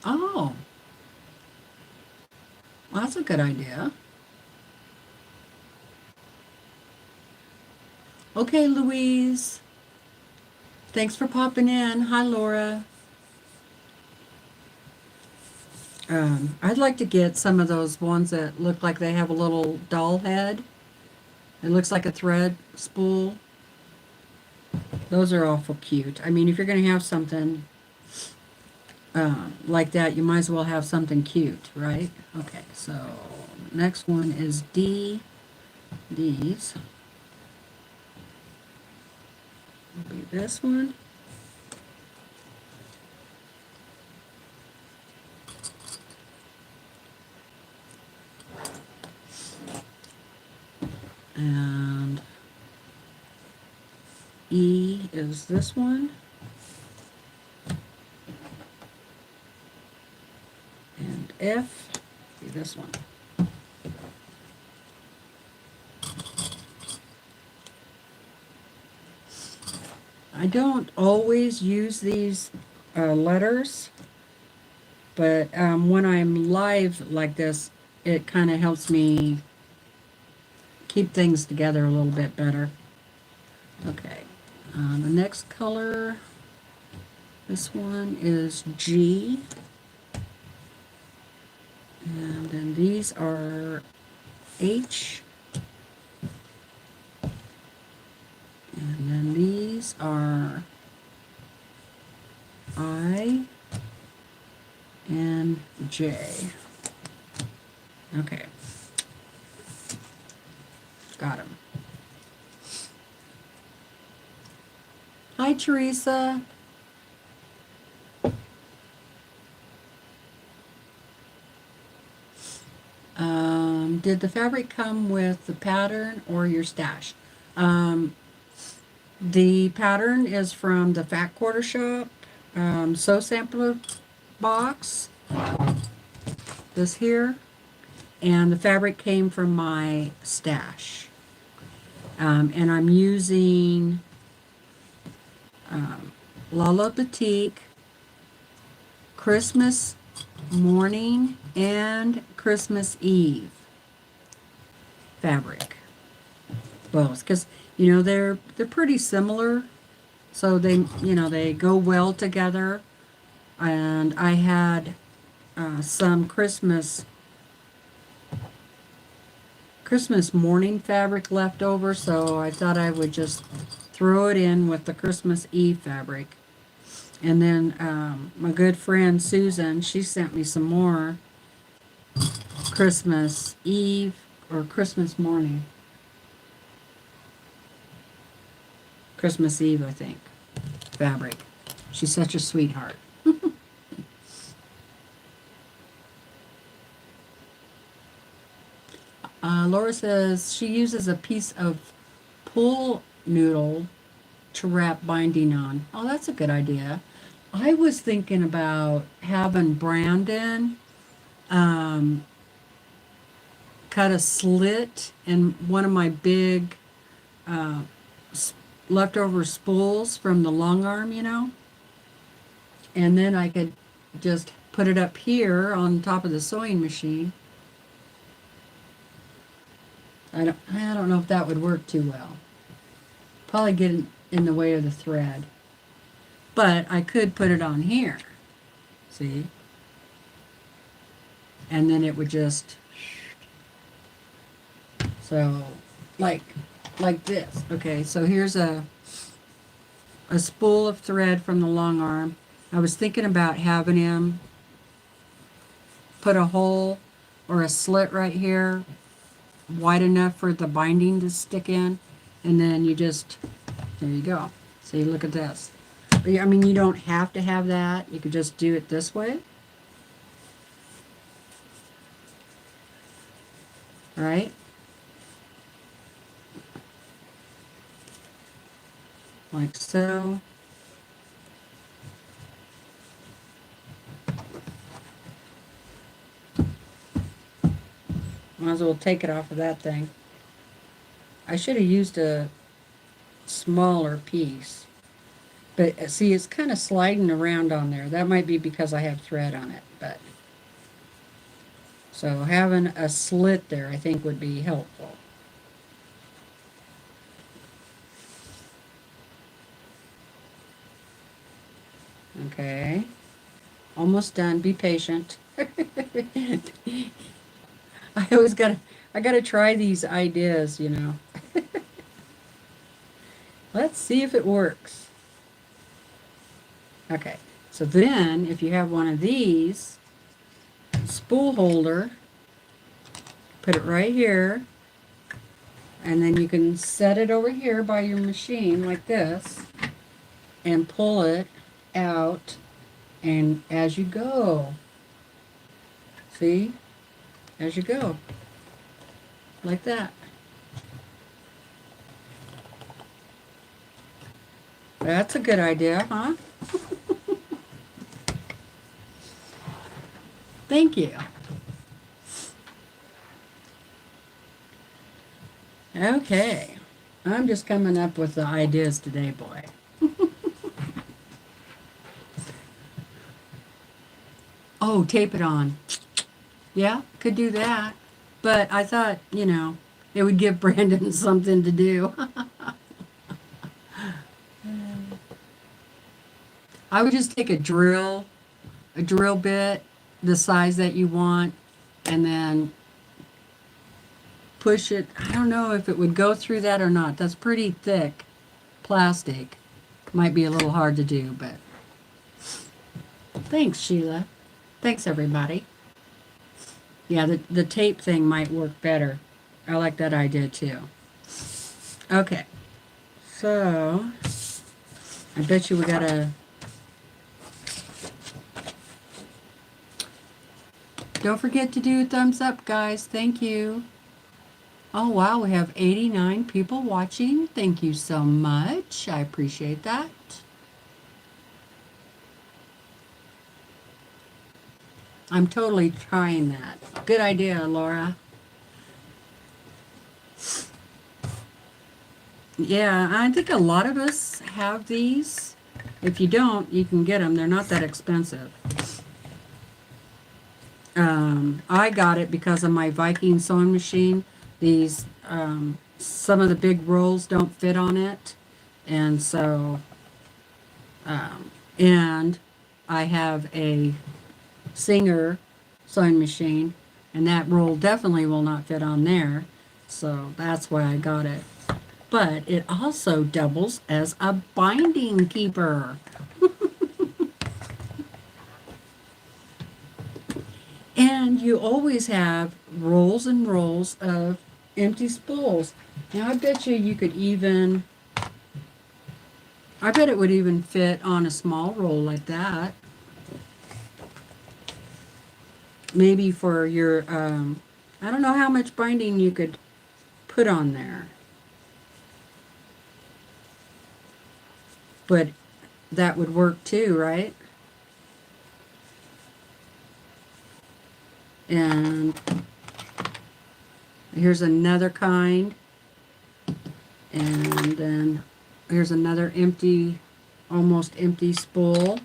Oh, well, that's a good idea. Okay, Louise. Thanks for popping in. Hi, Laura. I'd like to get some of those ones that look like they have a little doll head. It looks like a thread spool. Those are awful cute. I mean, if you're going to have something like that, you might as well have something cute, right? Okay, so next one is D. These will be this one. And E is this one. And F be this one. I don't always use these letters, but when I'm live like this, it kind of helps me keep things together a little bit better. Okay, the next color, this one is G. And then these are H. And then these are I and J. Okay. Got them. Hi, Teresa. Did the fabric come with the pattern or your stash? The pattern is from the Fat Quarter Shop sew sampler box, this here, and the fabric came from my stash. And I'm using Lala Batik Christmas morning and Christmas Eve fabric, both, because they're pretty similar, so they go well together. And I had some Christmas morning fabric left over, so I thought I would just throw it in with the Christmas Eve fabric. And then my good friend Susan, she sent me some more Christmas Eve or Christmas morning. Christmas Eve, I think, fabric. She's such a sweetheart. Laura says she uses a piece of pool noodle to wrap binding on. Oh, that's a good idea. I was thinking about having Brandon cut a slit in one of my big leftover spools from the Longarm, and then I could just put it up here on top of the sewing machine. I don't know if that would work too well. Probably get in the way of the thread. But I could put it on here. See? And then it would just, so like this. Okay, so here's a spool of thread from the Longarm. I was thinking about having him put a hole or a slit right here, wide enough for the binding to stick in, and then you just, there you go. See, look at this. But, I mean, you don't have to have that. You could just do it this way. Right? Like so. Might as well take it off of that thing. I should have used a smaller piece. But see, it's kind of sliding around on there. That might be because I have thread on it. But so having a slit there, I think, would be helpful. Okay. Almost done. Be patient. I always gotta try these ideas, you know. Let's see if it works. Okay, so then if you have one of these, spool holder, put it right here, and then you can set it over here by your machine like this, and pull it out, and as you go, see, as you go, like that. That's a good idea, huh? Thank you. Okay, I'm just coming up with the ideas today, boy. Oh, tape it on. Yeah, could do that. But I thought, you know, it would give Brandon something to do. I would just take a drill bit, the size that you want, and then push it. I don't know if it would go through that or not. That's pretty thick plastic. Might be a little hard to do, but thanks, Sheila. Thanks, everybody. Yeah, the tape thing might work better. I like that idea too. Okay, so I bet you we gotta. Don't forget to do a thumbs up, guys. Thank you. Oh, wow, we have 89 people watching. Thank you so much. I appreciate that. I'm totally trying that. Good idea, Laura. Yeah, I think a lot of us have these. If you don't, you can get them. They're not that expensive. I got it because of my Viking sewing machine. These, some of the big rolls don't fit on it. And so, and I have a Singer sewing machine, and that roll definitely will not fit on there. So that's why I got it. But it also doubles as a binding keeper. And you always have rolls and rolls of empty spools. Now I bet you could even, I bet it would even fit on a small roll like that. Maybe for your, I don't know how much binding you could put on there. But that would work too, right? And here's another kind. And then here's another empty, almost empty spool.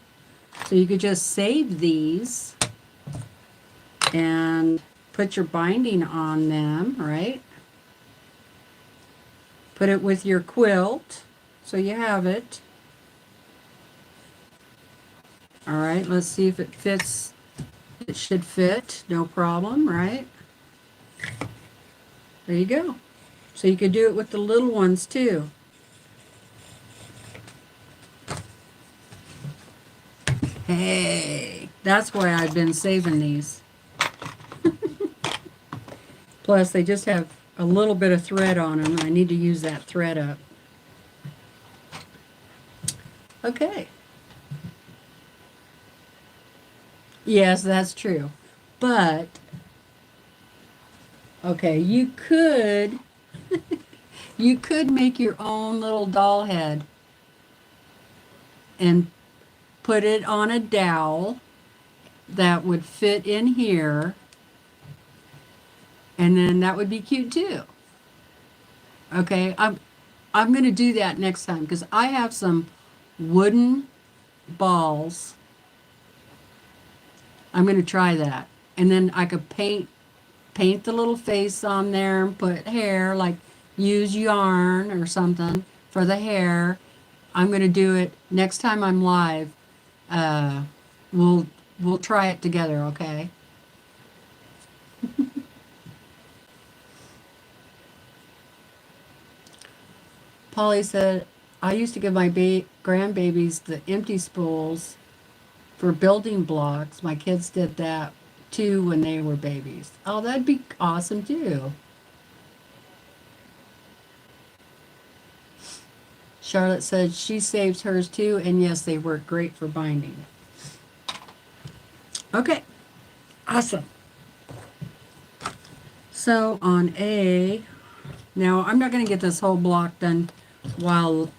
So you could just save these and put your binding on them, right? Put it with your quilt so you have it. All right, let's see if it fits. It should fit, no problem, right? There you go. So you could do it with the little ones too. Hey, that's why I've been saving these. Plus, they just have a little bit of thread on them. I need to use that thread up. Okay. Yes, that's true. But, okay, you could, you could make your own little doll head and put it on a dowel that would fit in here, and then that would be cute too. Okay, I'm going to do that next time because I have some wooden balls. I'm going to try that. And then I could paint the little face on there and put hair, like use yarn or something for the hair. I'm going to do it next time I'm live. We'll We'll try it together, okay? Polly said, I used to give my grandbabies the empty spools for building blocks. My kids did that too when they were babies. Oh, that'd be awesome too. Charlotte said she saves hers too, and yes, they work great for binding. Okay, awesome. So on A, now I'm not going to get this whole block done while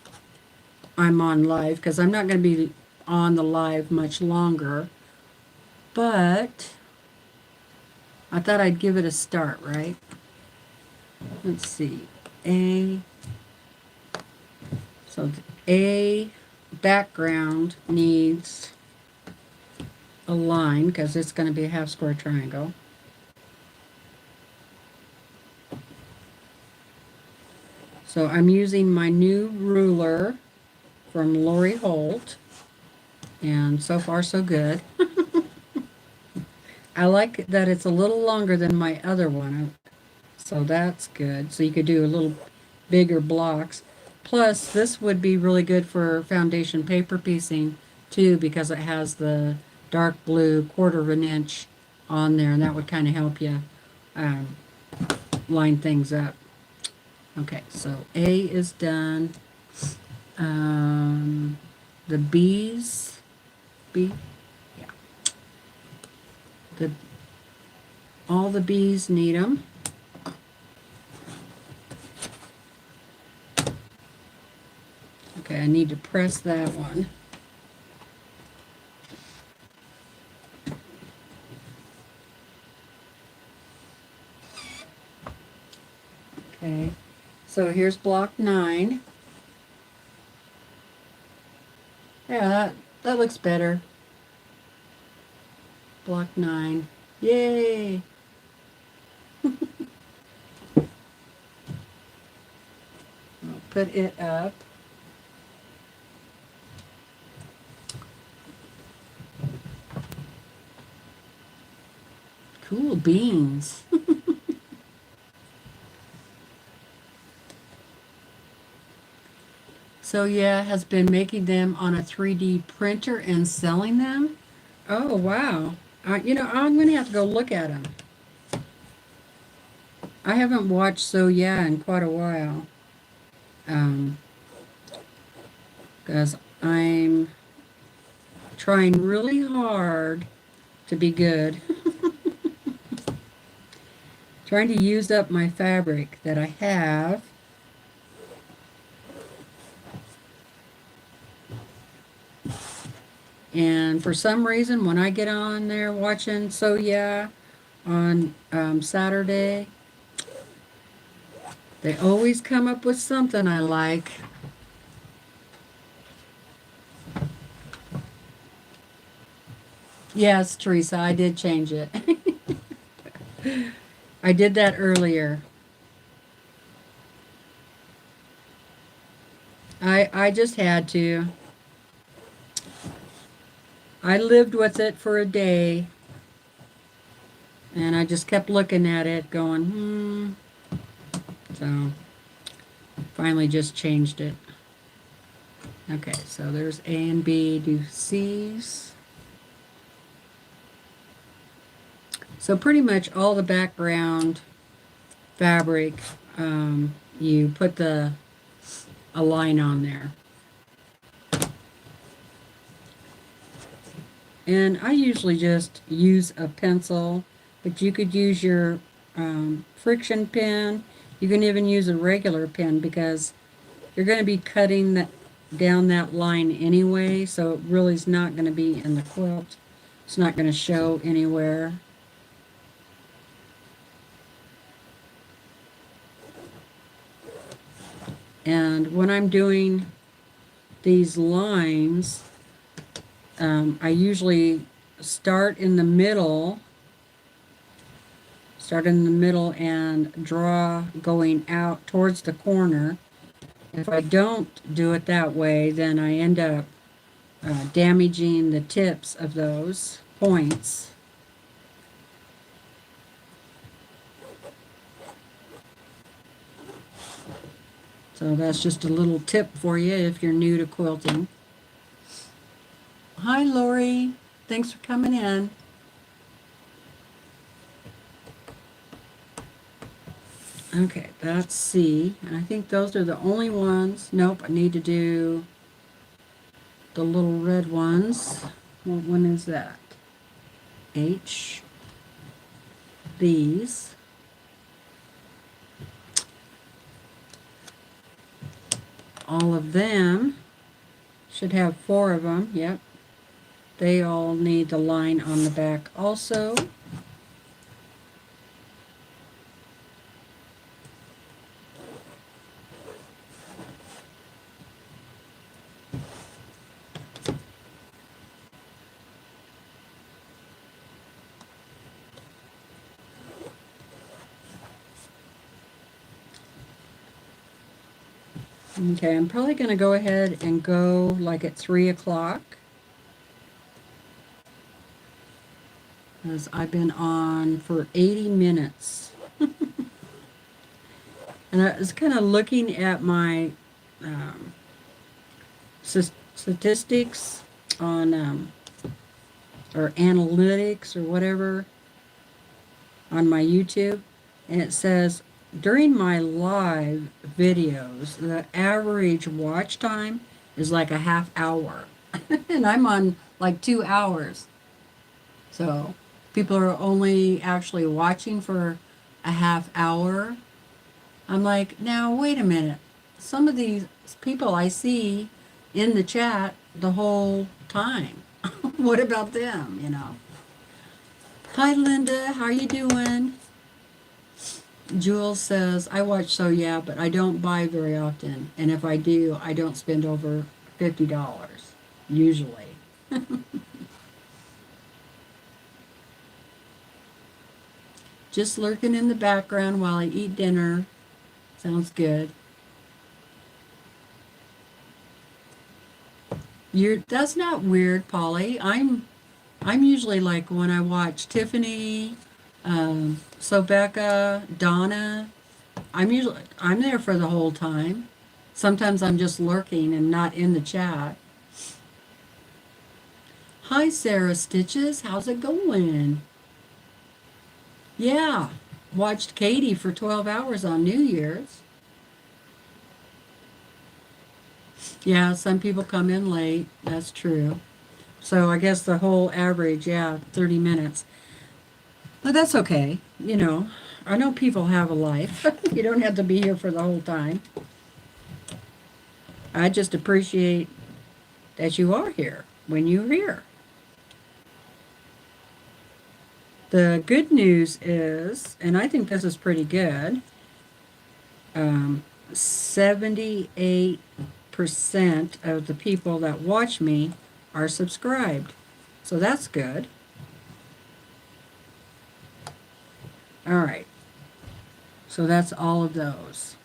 I'm on live because I'm not going to be on the live much longer, but I thought I'd give it a start, right? Let's see, A. So A background needs a line because it's going to be a half square triangle. So I'm using my new ruler from Lori Holt, and so far so good. I like that it's a little longer than my other one, so that's good. So you could do a little bigger blocks. Plus, this would be really good for foundation paper piecing too because it has the dark blue 1/4 of an inch on there, and that would kind of help you line things up. Okay, so A is done. The B's, B, yeah. All the B's need them. Okay, I need to press that one. Okay, so here's block 9. Yeah, that looks better. Block 9. Yay! I'll put it up. Cool beans. So yeah, has been making them on a 3D printer and selling them. Oh wow. You know, I'm going to have to go look at them. I haven't watched So Yeah in quite a while. Because I'm trying really hard to be good. Trying to use up my fabric that I have. And for some reason, when I get on there watching So Yeah on Saturday, they always come up with something I like. Yes, Teresa, I did change it. I did that earlier. I just had to. I lived with it for a day, and I just kept looking at it going, So, finally just changed it. Okay, so there's A and B, do C's. So pretty much all the background fabric, you put a line on there. And I usually just use a pencil, but you could use your friction pen. You can even use a regular pen because you're going to be cutting down that line anyway, so it really is not going to be in the quilt. It's not going to show anywhere. And when I'm doing these lines, I usually start in the middle and draw going out towards the corner. If I don't do it that way, then I end up damaging the tips of those. points. So that's just a little tip for you if you're new to quilting. Hi, Lori. Thanks for coming in. Okay, that's C. And I think those are the only ones. Nope, I need to do the little red ones. What one is that? H. These. All of them should have 4 of them. Yep. They all need the line on the back also. Okay, I'm probably going to go ahead and go like at 3 o'clock. Because I've been on for 80 minutes. And I was kind of looking at my statistics on, or analytics or whatever on my YouTube. And it says, during my live videos, the average watch time is like a half hour. And I'm on like 2 hours. So people are only actually watching for a half hour. I'm like, now wait a minute. Some of these people I see in the chat the whole time. What about them, you know? Hi, Linda. How are you doing? Jules says, I watch So Yeah, but I don't buy very often. And if I do, I don't spend over $50, usually. Just lurking in the background while I eat dinner. Sounds good. That's not weird, Polly. I'm usually like when I watch Tiffany, Sobecca, Donna, I'm there for the whole time. Sometimes I'm just lurking and not in the chat. Hi, Sarah Stitches. How's it going? Yeah, watched Katie for 12 hours on New Year's. Yeah, some people come in late. That's true. So I guess the whole average, yeah, 30 minutes. But that's okay. You know, I know people have a life. You don't have to be here for the whole time. I just appreciate that you are here when you're here. The good news is, and I think this is pretty good, 78% of the people that watch me are subscribed. So that's good. All right. So that's all of those.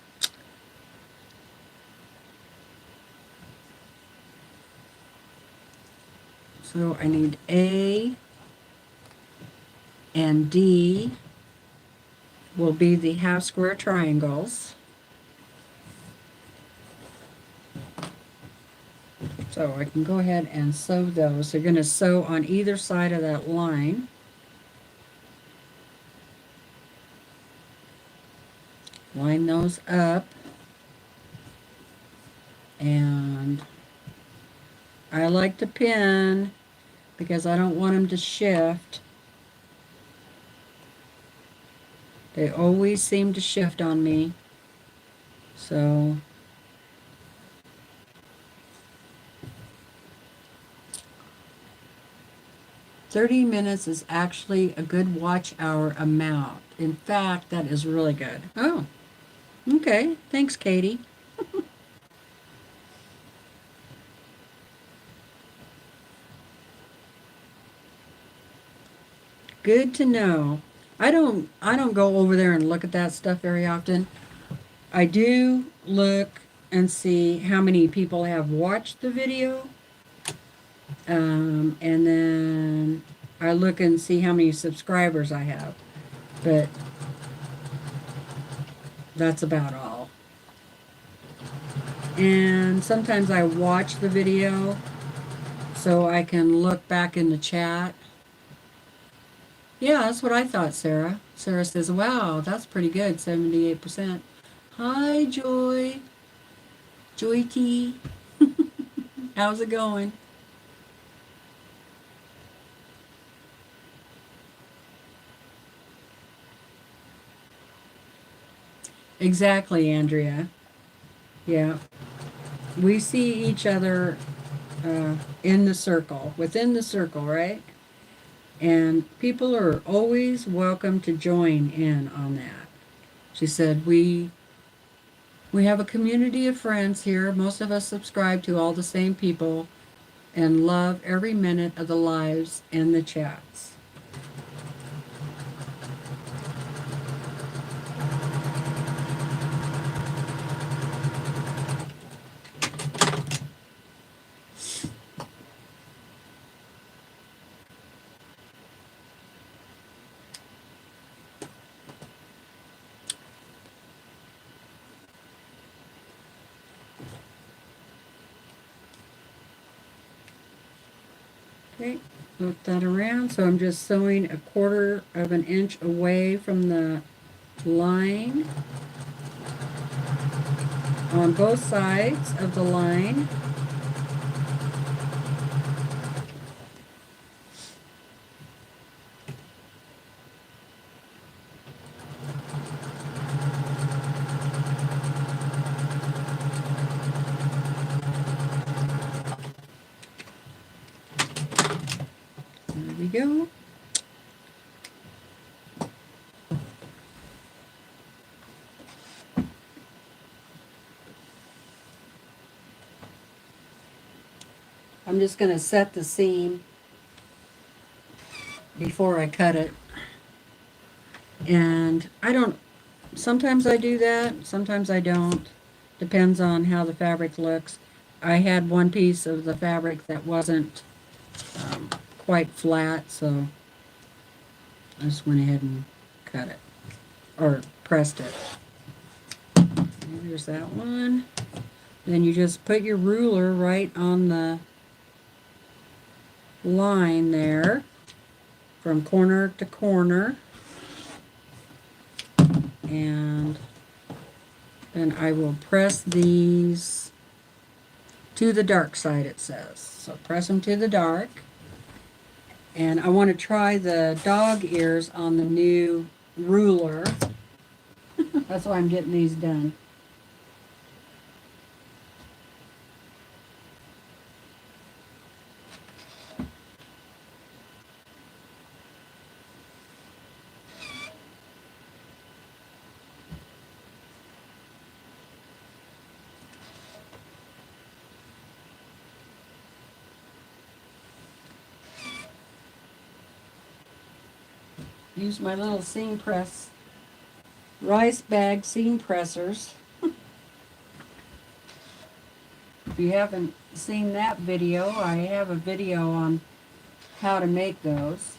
So I need A and D will be the half square triangles. So I can go ahead and sew those. They're going to sew on either side of that line. Line those up. And I like to pin because I don't want them to shift. They always seem to shift on me. So 30 minutes is actually a good watch hour amount. In fact, that is really good. Oh, okay. Thanks, Katie. Good to know. I don't go over there and look at that stuff very often. I do look and see how many people have watched the video. And then I look and see how many subscribers I have, but that's about all. And sometimes I watch the video so I can look back in the chat. Yeah, that's what I thought, Sarah. Sarah says, wow, that's pretty good, 78%. Hi, Joy. Joy T. How's it going? Exactly, Andrea. Yeah. We see each other in the circle, within the circle, right? And people are always welcome to join in on that. She said, we have a community of friends here. Most of us subscribe to all the same people and love every minute of the lives and the chats. Okay, flip that around. So I'm just sewing 1/4 of an inch away from the line on both sides of the line. There we go. I'm just going to set the seam before I cut it. And sometimes I do that, sometimes I don't. Depends on how the fabric looks. I had one piece of the fabric that wasn't quite flat, so I just went ahead and cut it, or pressed it. And there's that one. Then you just put your ruler right on the line there, from corner to corner. And then I will press these to the dark side, it says. So press them to the dark. And I want to try the dog ears on the new ruler. That's why I'm getting these done. Use my little seam press, rice bag seam pressers. If you haven't seen that video, I have a video on how to make those.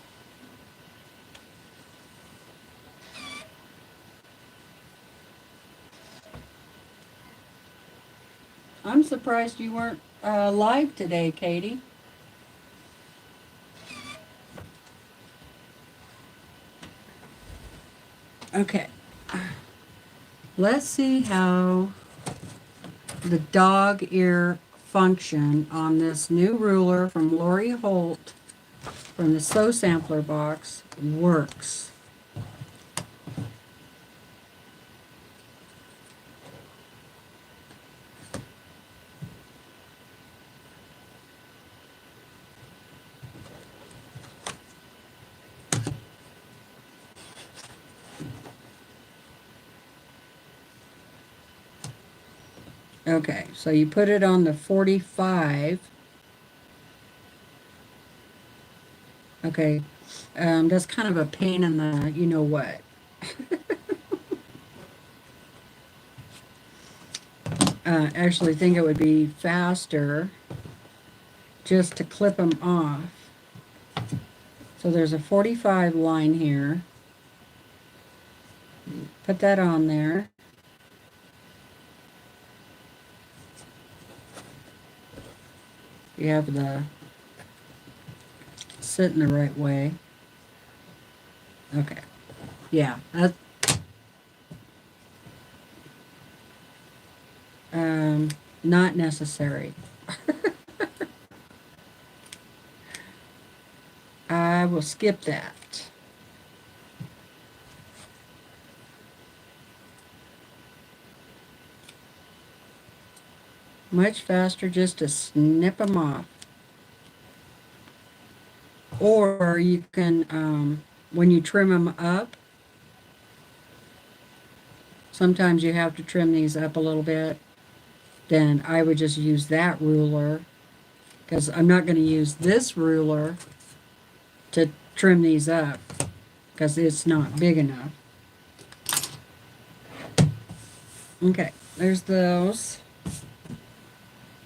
I'm surprised you weren't live today, Katie. Okay, let's see how the dog ear function on this new ruler from Lori Holt from the Sew Sampler box works. Okay, so you put it on the 45. Okay, that's kind of a pain in the you-know-what. Actually think it would be faster just to clip them off. So there's a 45 line here. Put that on there. You have the sitting the right way. Okay. Yeah, that's not necessary. I will skip that. Much faster just to snip them off. Or you can, when you trim them up, sometimes you have to trim these up a little bit. Then I would just use that ruler, because I'm not going to use this ruler to trim these up because it's not big enough. Okay, there's those.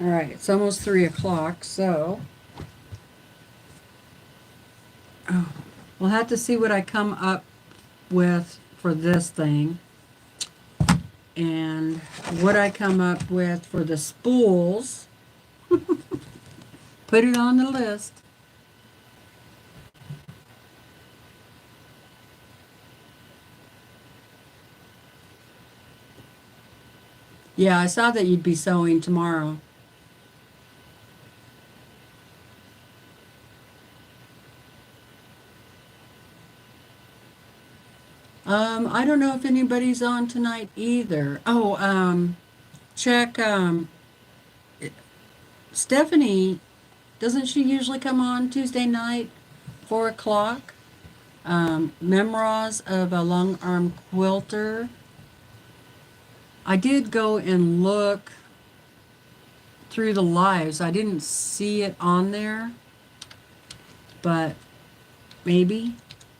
All right, it's almost 3 o'clock, so we'll have to see what I come up with for this thing and what I come up with for the spools. Put it on the list. Yeah, I saw that you'd be sewing tomorrow. I don't know if anybody's on tonight either. Oh, check, Stephanie, doesn't she usually come on Tuesday night, 4 o'clock? Memoirs of a Longarm Quilter. I did go and look through the lives. I didn't see it on there, but maybe.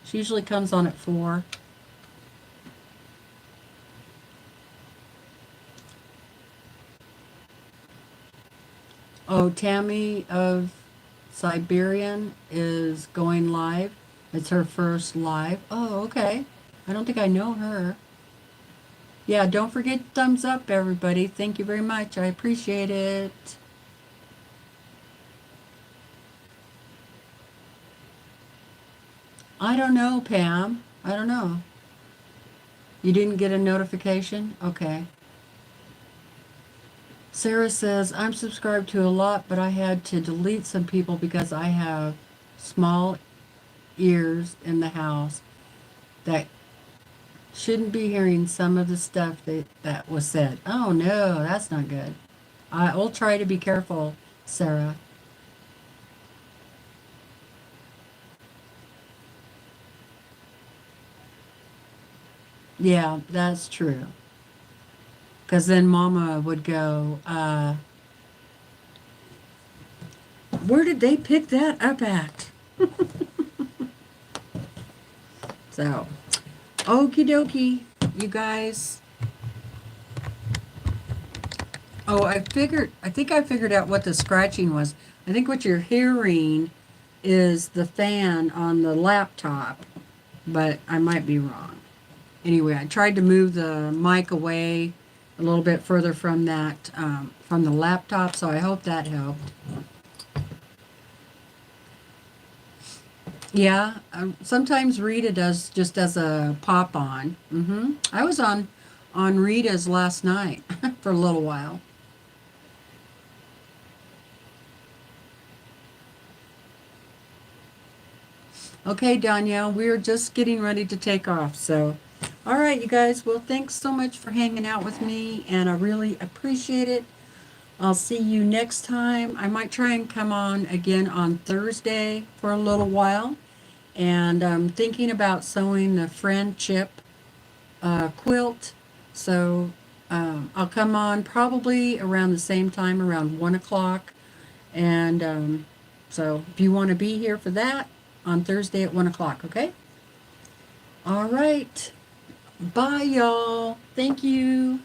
She usually comes on at 4. Oh, Tammy of Siberian is going live. It's her first live. Oh, okay. I don't think I know her. Yeah, don't forget thumbs up, everybody. Thank you very much. I appreciate it. I don't know, Pam. I don't know. You didn't get a notification? Okay. Sarah says, I'm subscribed to a lot, but I had to delete some people because I have small ears in the house that shouldn't be hearing some of the stuff that was said. Oh no, that's not good. I will try to be careful, Sarah. Yeah, that's true. Because then Mama would go, where did they pick that up at? So, okie dokie, you guys. Oh, I think I figured out what the scratching was. I think what you're hearing is the fan on the laptop, but I might be wrong. Anyway, I tried to move the mic away a little bit further from that, from the laptop, so I hope that helped. Yeah, sometimes Rita does just as a pop on. I was on Rita's last night for a little while. Okay, Danielle, we're just getting ready to take off. So, all right, you guys. Well, thanks so much for hanging out with me, and I really appreciate it. I'll see you next time. I might try and come on again on Thursday for a little while. And I'm thinking about sewing the friendship quilt. So I'll come on probably around the same time, around 1 o'clock. And so if you want to be here for that, on Thursday at 1 o'clock, okay? All right. Bye, y'all. Thank you.